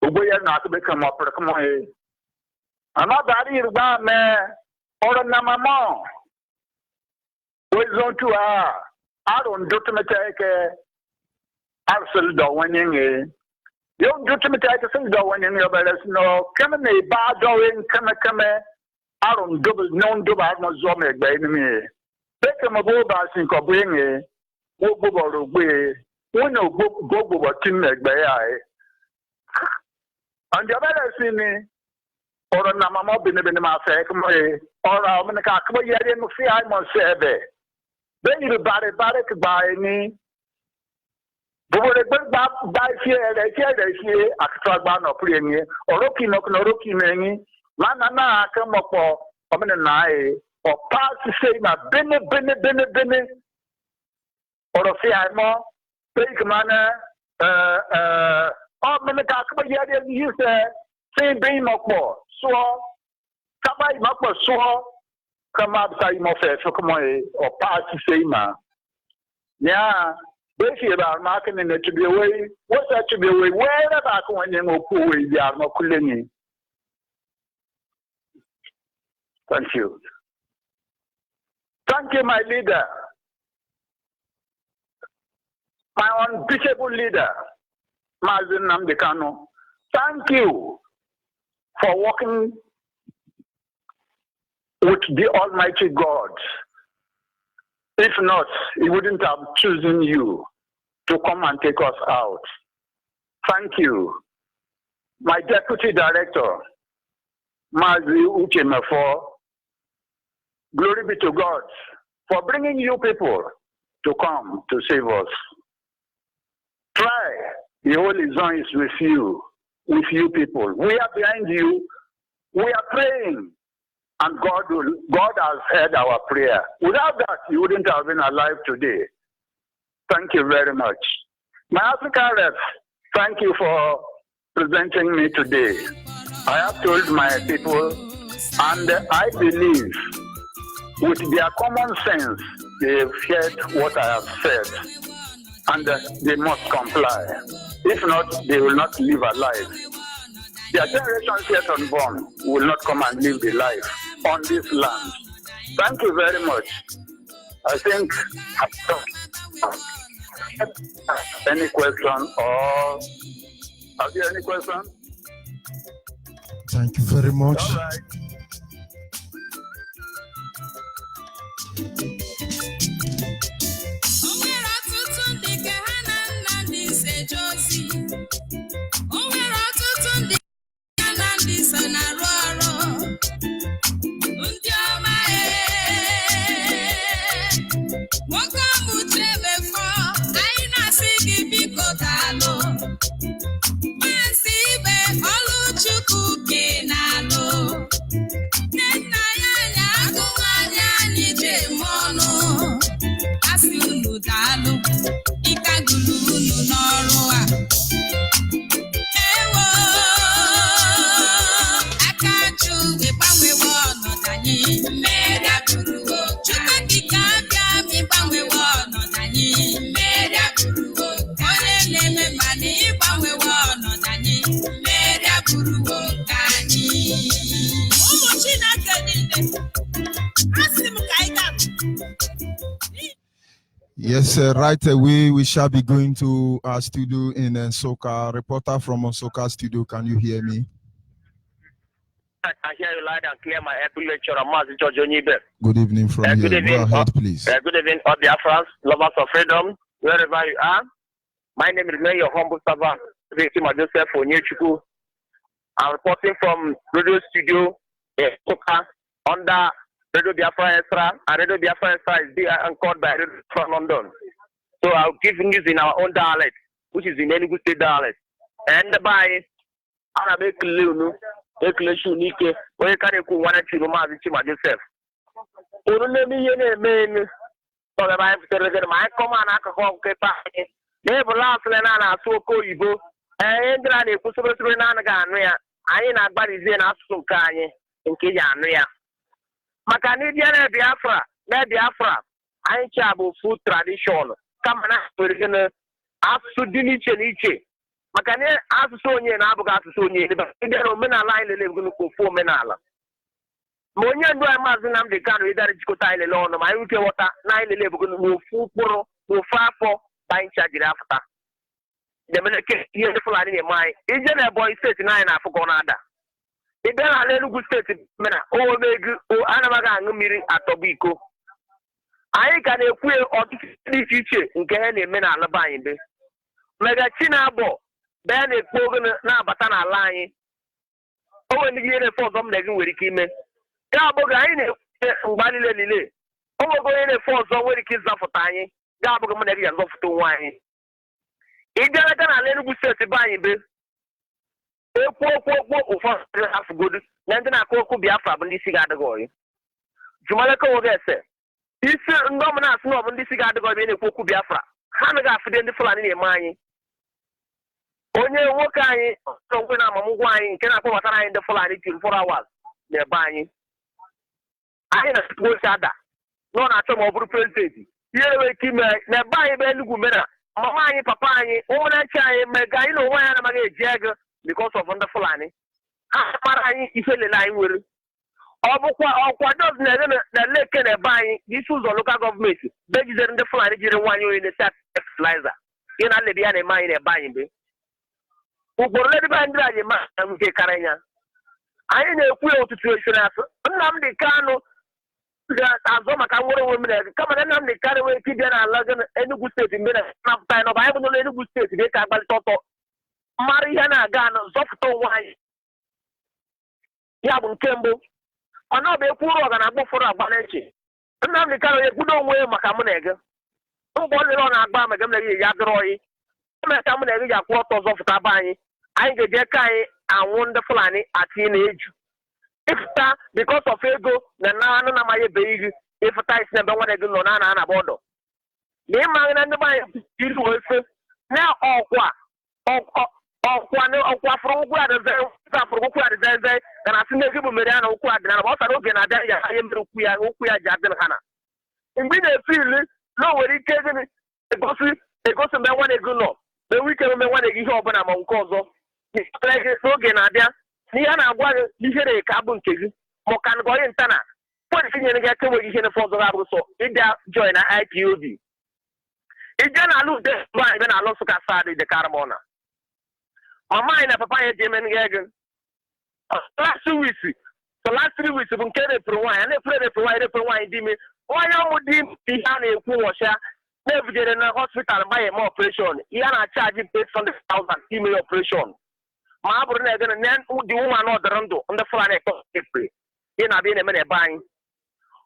We are not to become up for come away. I'm not that here, man, or a namama. We don't to I don't do to me take a absolute winning. You don't do to me take a single winning your bells. No, come in a bad doing, come. I don't double, non double, I'm not zombie by me. Take them a go back in Cobring, go away. We know go team like by eye. And the other thing, or a Namama been in my fair, or I'm going to come here and see I must say there. Then you buy me. But what a good die here, they hear a truck ban or premium, or Rocky no Rocky many, Manana come up or I'm in an eye, or pass to say my binny, or a fair more, take manner, I'm going to talk about you say, being of more. So, come up so come outside my face, so come on, or pass the same. Yeah, basically about marking it to be away. What's that to be away? Where about when you go away? They are not cooling. Thank you. Thank you, my leader, my unbeatable leader. Mazin Namdekano, thank you for working with the Almighty God. If not, He wouldn't have chosen you to come and take us out. Thank you. My Deputy Director, Mazi Uchemefo, glory be to God for bringing you people to come to save us. Try. The Holy Zone is with you people. We are behind you. We are praying. And God has heard our prayer. Without that, you wouldn't have been alive today. Thank you very much. My African reps, thank you for presenting me today. I have told my people, and I believe with their common sense, they've heard what I have said. and they must comply. If not, they will not live a life. Their generations yet unborn will not come and live the life on this land. Thank you very much. I think any question or have you any question? Thank you very much. All right. Yes, right away we shall be going to our studio in Nsukka. Reporter from Nsukka studio, can you hear me? I hear you loud and clear, my epic lecturer, Master George Onyibe. Good evening from here. Good evening, go ahead, please. Good evening, all Biafrans, lovers of freedom, wherever you are. My name is your humble servant, Joseph Onyibe. I'm reporting from Radio Studio in Nsukka under Radio Biafra Extra, and Radio Biafra Extra is being anchored by Radio from London. So I'll give news in our own dialect, which is in Enugu State dialect. And by Arabic Lunu, Ekleshu Nike, where can you want to Mazi Chima Joseph? Urunemi Yene Main, so that I have to my command alcohol capacity. Never last Lenana, so Koibo, and Grani Pusuba Nanaga, I ain't not body Zen Asum Kanye in Kenya. Makanidian Biafra, I chabu food tradition. Come on, we're gonna ask to Diniche Niche. Makane ask Sonia and Abugat Sonia, but there are men alive going to go for Menala. Monia do a Mazinam de Canary that is Cotai alone, my UK water, 911 going to move football, move far for buying charge after. The American here the flying in my agent a boy 39 for Gonada. If there are little good states, oh, Anamaga Miri at Tobico. I can equate or the future in Kenny Mena Labain. Megachina Bo, then a program now Batana line. Oh, and the year for some legend with Kime. Gabogaine, Badile. Oh, going for some way kids are for tiny. Gabogamania love to wine. If there are little good states buying this. Half good, then I call Biafra when this cigar go. Jumalaka will get said. This nominal snob when this cigar go in a Coco Biafra. Hanaga for the Fulani money. Only Wokai, so when I'm a wine, can I go in the Fulani till 4 hours? They're buying. I ain't a school sada. No, not some over president. Here we keep my buy Benugumena. Mamma, Papa, own a child, my guy, no one, I'm a jagger. Because of the Fulani. If you line will. Or doesn't the lake can buy this was a local government. Begging the Fulani didn't want you in the set fertilizer. In a lady and a mine a buying me. Who will let the band drag your man and get Caranya. I ain't a queer situation as Nam de Cano. Azoma can work women. Come on, and they carry away Kidiana and Lagan and good state in minutes. Time of I haven't known any good state. They can't buy Toto. Mariana Gana, Zopto wine. Yabun Kembo. Another poor than a book for a bananchi. And now they carry a good old way of Macamonega. Don't bother on a bam again, Yadroy. Macamonega, quarters of Tabani. I get Jekai and wonderful Annie at teenage. If that because of ego, the Nana my baby, if a tight number one again on Anna Bodo. Name and the buy now or what? From where the and I think people may not and about I am Rukia, Jadana. In being a field, nobody taking it. egosi mgbe nwa na-ego nọ enwe ike eme nwa na-ego ihe ọbụla ma nke ọzọ n'oge na-abịa n'ihe a na-agwa gị ihere ka abụ nke gị ma ọ ka ngọghị nta na pọlisi nyere gị aka enweghị ihe n'efe ọzọ ga-abụ sọ ịbịa join na IPOB ije na-alụ ude mgbe anyị bịa na-alụ Nsụka sadị dị karamọna mama anyị na papa anyị eji eme ihe gị last 2 weeks so last 3 weeks bụ nke repụrụ nwaanyị na-repụrụ nwaanyị dị ime nwaanyị ọmụ dị ihe a na-ekwu nwọcha na-ebujere na hospital mgbe eme operation ihe a na-achaji 800,000 ime operation ma a bụrụ na ege na dị ụmụ ọdịrị ndụ ndị Fulani ekpe ihe na-abịa na-eme n'ebe anyị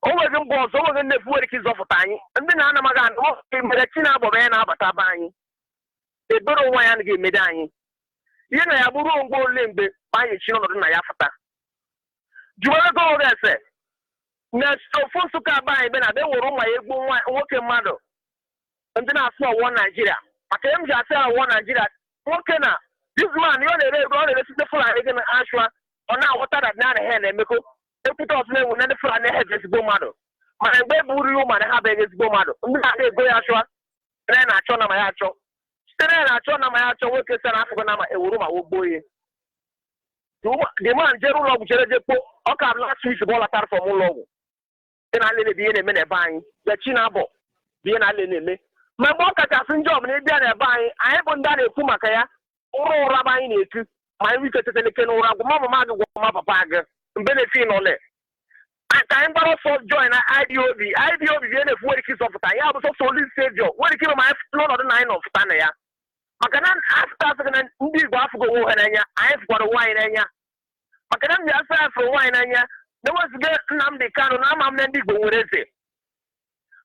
o nweghị mgbe ọzọ o nweghị nnefu nwere ike ịzọpụta anyị ndị na-anamaghị anụ mere chi na-agbọba ya na-abata be anyị ebere onwe ya ga-emede anyị ihe na ya bụrụ mgbe ole mgbe anyị chi ọnọdụ na ya fụta jụwarego oge ese na ofu Nsụka be anyị be na be were ụmụ ya egbu nwoke mmadụ ndị na-asụ ọwụwa Naijiria maka ihe m ji asị ọwụwa Naijiria nwoke na this man ọ na-ere ego ọ na-eresi ndị Fulani ego na ashwa ọ na-aghọta na na ha na-emekọ ekwute ọzọ na-enwe na ndị Fulani ha ezigbo mmadụ mana mgbe buru ụmụ na ha bụ ezigbo mmadụ ndị na-aga ego ya ashwa na na-achọ na ma ya achọ site na na-achọ na ma ya achọ nwoke sara afọ na ma ewuru ma wogbo ihe the man jere ụlọ ọgwụ jere jekpo ọ ka last week bụ ọ latara from ụlọ ọgwụ dị na alele bụ ihe na-eme n'ebe anyị bechi na abọ bụ ihe na-alele na-eme ma mgbe ọ kachasị njọ bụ na ịbịa n'ebe anyị bụ ndị a na-ekwu maka ya ụra bụ anyị na-eku ma anyị wike teteleke n'ụra gwụ ma mama gị gwọ ma papa gị mgbe na-efi n'ụlọ ka anyị gbara ọsọ join na IPOB bụ ihe na-efu nwere ike ịzọpụta ya bụ sọsọ oli stadium nwere ike ime ma anyị n'ọnọdụ na anyị nọpụta na ya maka na afta asịghị na ndị Igbo afụgo onwe ha n'anya anyị fụkwara nwaanyị n'anya maka na m ji asị ya fụrụ nwaanyị n'anya na-enwezigo Nnamdi Kanu na ama m na ndị Igbo nwere eze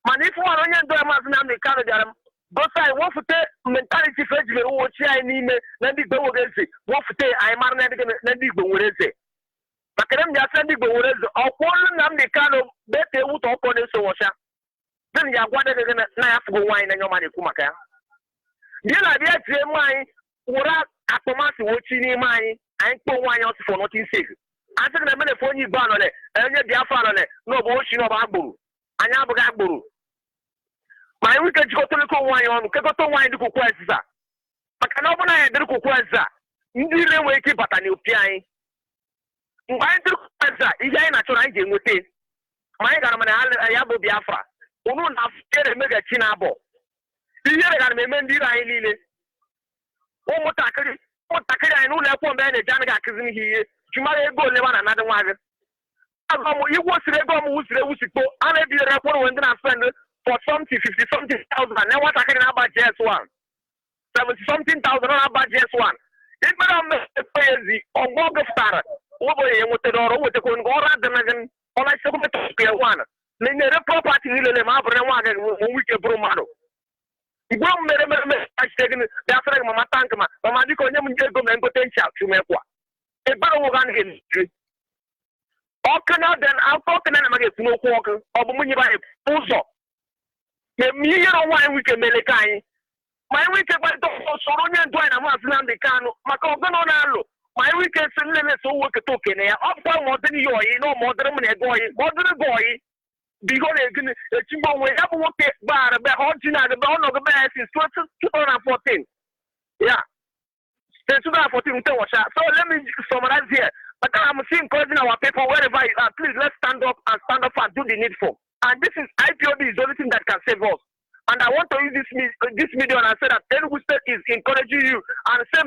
mana ịfụwara onye ndụ ya maazị Nnamdi Kanu bịara m gosi anyị wofute mentaliti fe ejibere uwe ochie anyị n'ime na ndị Igbo nwere eze wofute anyị mara na ndị Igbo nwere eze maka na m ji asị ndị Igbo nwere eze ọkwụolu Nnamdi Kanu bete ewu ta ọkọ na-eso nwọcha dị ya agwa dịghị na ya fụgo nwaanyị n'anya ọma na-ekwu maka ya ndị na-abịa tie mma anyị were akpọmasị wochi n'ime anyị kpọọ nwaanyị ọsịfọ notin sek asị gị na emenefe onye Igbo anọle onye Biafra anọle n'ọbụ ochi n'ọba agboro anyị abụghị agboro ma anyị nwike jikọtụlịkọ onwe anyị ọnụ kekọta onwe anyị dịka okwu ezisa maka na ọ bụrụ na anyị dịrịka okwu ezisa ndị ire nwere ike ịbata n'opi anyị mgbe anyị dịrịka okwu ezisa ihe anyị na-achọrọ anyị ga-enweta ma anyị gara mana ya bụ Biafra unu na afere emegachi na abọ ihe gara m eme ndị ire anyị niile ụmụntakịrị anyị n'ụlọ akwụkwọ mgbe anyị na-eji anaghị akụzi ihe ihe jumara ego ole ma na-anadị nwa gị igwe osiri ego ọmụmụ siri ewu sikpo a na-ebidoro ekpọrọ nwe ndị na-spend for something 50-something thousand na nwatakịrị na-aba JS1 70-something thousand na-aba JS1 ikpere mmepe ezi ọgbọ gụpụtara ụbọchị ya nwetara ọrụ nwetakwa ọrụ adịnaghị ọla isekwumetọkụ ya nwana na nyere prọpati niile ma a bụrụ na nwa gị nwe ike bụrụ mmadụ igwe m mere achite gị bịafere gị mama tank mama dịka onye m ndị ego mere ngote ncha chumekwa ebere onwe gị anaghị ejiri ọkụ na den akụkọ ọkụ na-anaghị ekwu n'okwu ọkụ ọ bụ mụnye anyị ụzọ na-eme ihe na nwaanyị nwike meleka anyị ma anyị nwike gbarịta soro onye ndu anyị na maazị Nnamdi Kanu maka ọgana ọ na-alụ ma anyị nwike si nlele so weketa okene ya ọ bụkwa ma ọ dịrị ihe oyi na ọ ma ọ dịrị m na ego oyi ma ọ dịrị gị oyi bigo na-egi echigbo onwe ya bụ nwoke gbara be ọjị na-agaba ọnọdụ be ya since 2014 ya since 2014 nke washa so let me summarize here but I'm seeing encouraging our people wherever you are please let's stand up and do the needful and this is IPOB is the only thing that can save us and I want to use this medium and say that Enugu State is encouraging you and say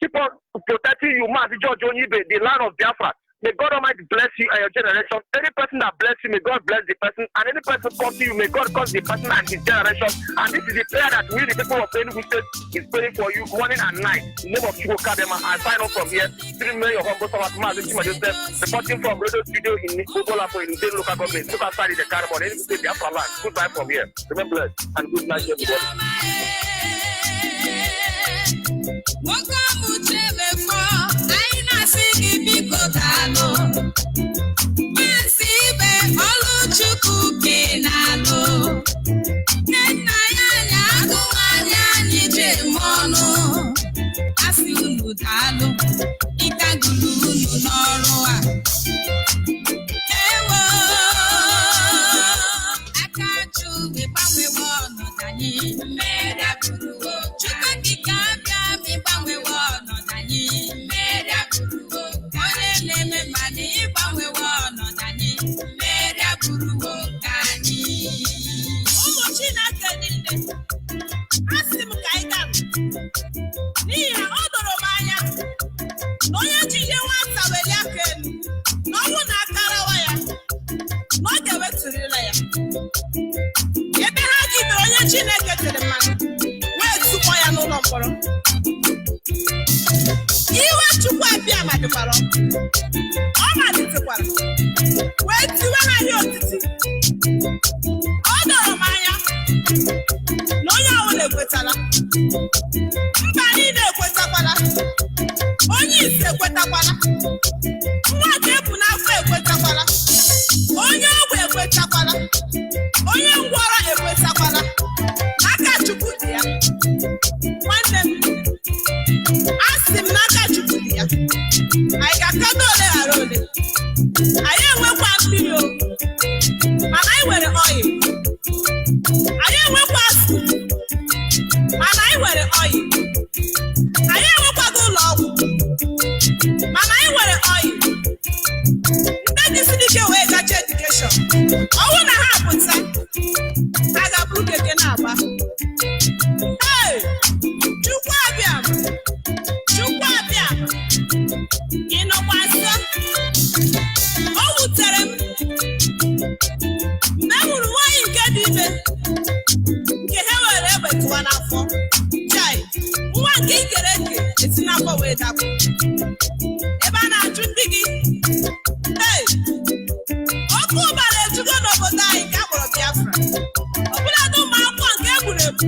keep on protecting you Mazi George Onyibe the land of Biafra. May God Almighty bless you and your generation. Any person that bless you, may God bless the person. And any person come to you, may God cause the person and his generation. And this is the prayer that we, the people of Enugu State, is praying for you morning and night. In the name of Chugo Kadema, I sign off from here. 3 million humble servant, Mazi Joseph, reporting from radio studio in Ugola for in the local government. Look outside in the Caribbean, Enugu State, Biafra land. Goodbye from here. Remember blessed and good night, everybody. Masị ibe Oluchukwu kenalụ nna ya anya agụnwaanyị anyị jem ọnụ asị unu daalụ ịkagụrụ unu n'ọrụ a ewo aka chụ gbanwewe ọnọdụ anyị mmeri tiwe ha ihe otiti ọ dọrọ m anya na onye ọbụla ekwetala mba niile ekwetakwala onye isi ekwetakwala nwa ka ebu n'afọ ekwetakwala onye ogbe ekwetakwala onye ngwọrọ ekwetakwala aka Chukwu dị ya nwanne m asị m n'aka Chukwu dị ya anyị ga-akado ole ghara ole anyị enwekwa mmiri o mana anyị nwere ọyị anyị enwekwa asụ mana anyị nwere ọyị anyị enwekwago ụlọ ọgwụ mana anyị nwere ọyị ndị dịsi dike wee gacha edukeshọn ọwụ na ha pụta ha ga-abụrụ keke na-agba ee Chukwu abịa ị nọkwa nso o wutere m mgbe m hụrụ nwaanyị nke dị ime nke ha were egbe tụwa n'afọ chai nwa nke ikere eke esi n'afọ wee dapụ ebe a na-achụ ndị gị ee ọkụ ụbara ejugo n'obodo anyị nke a kpọrọ Biafra ọbụladị ụmụ akwụkwọ nke egburu egbu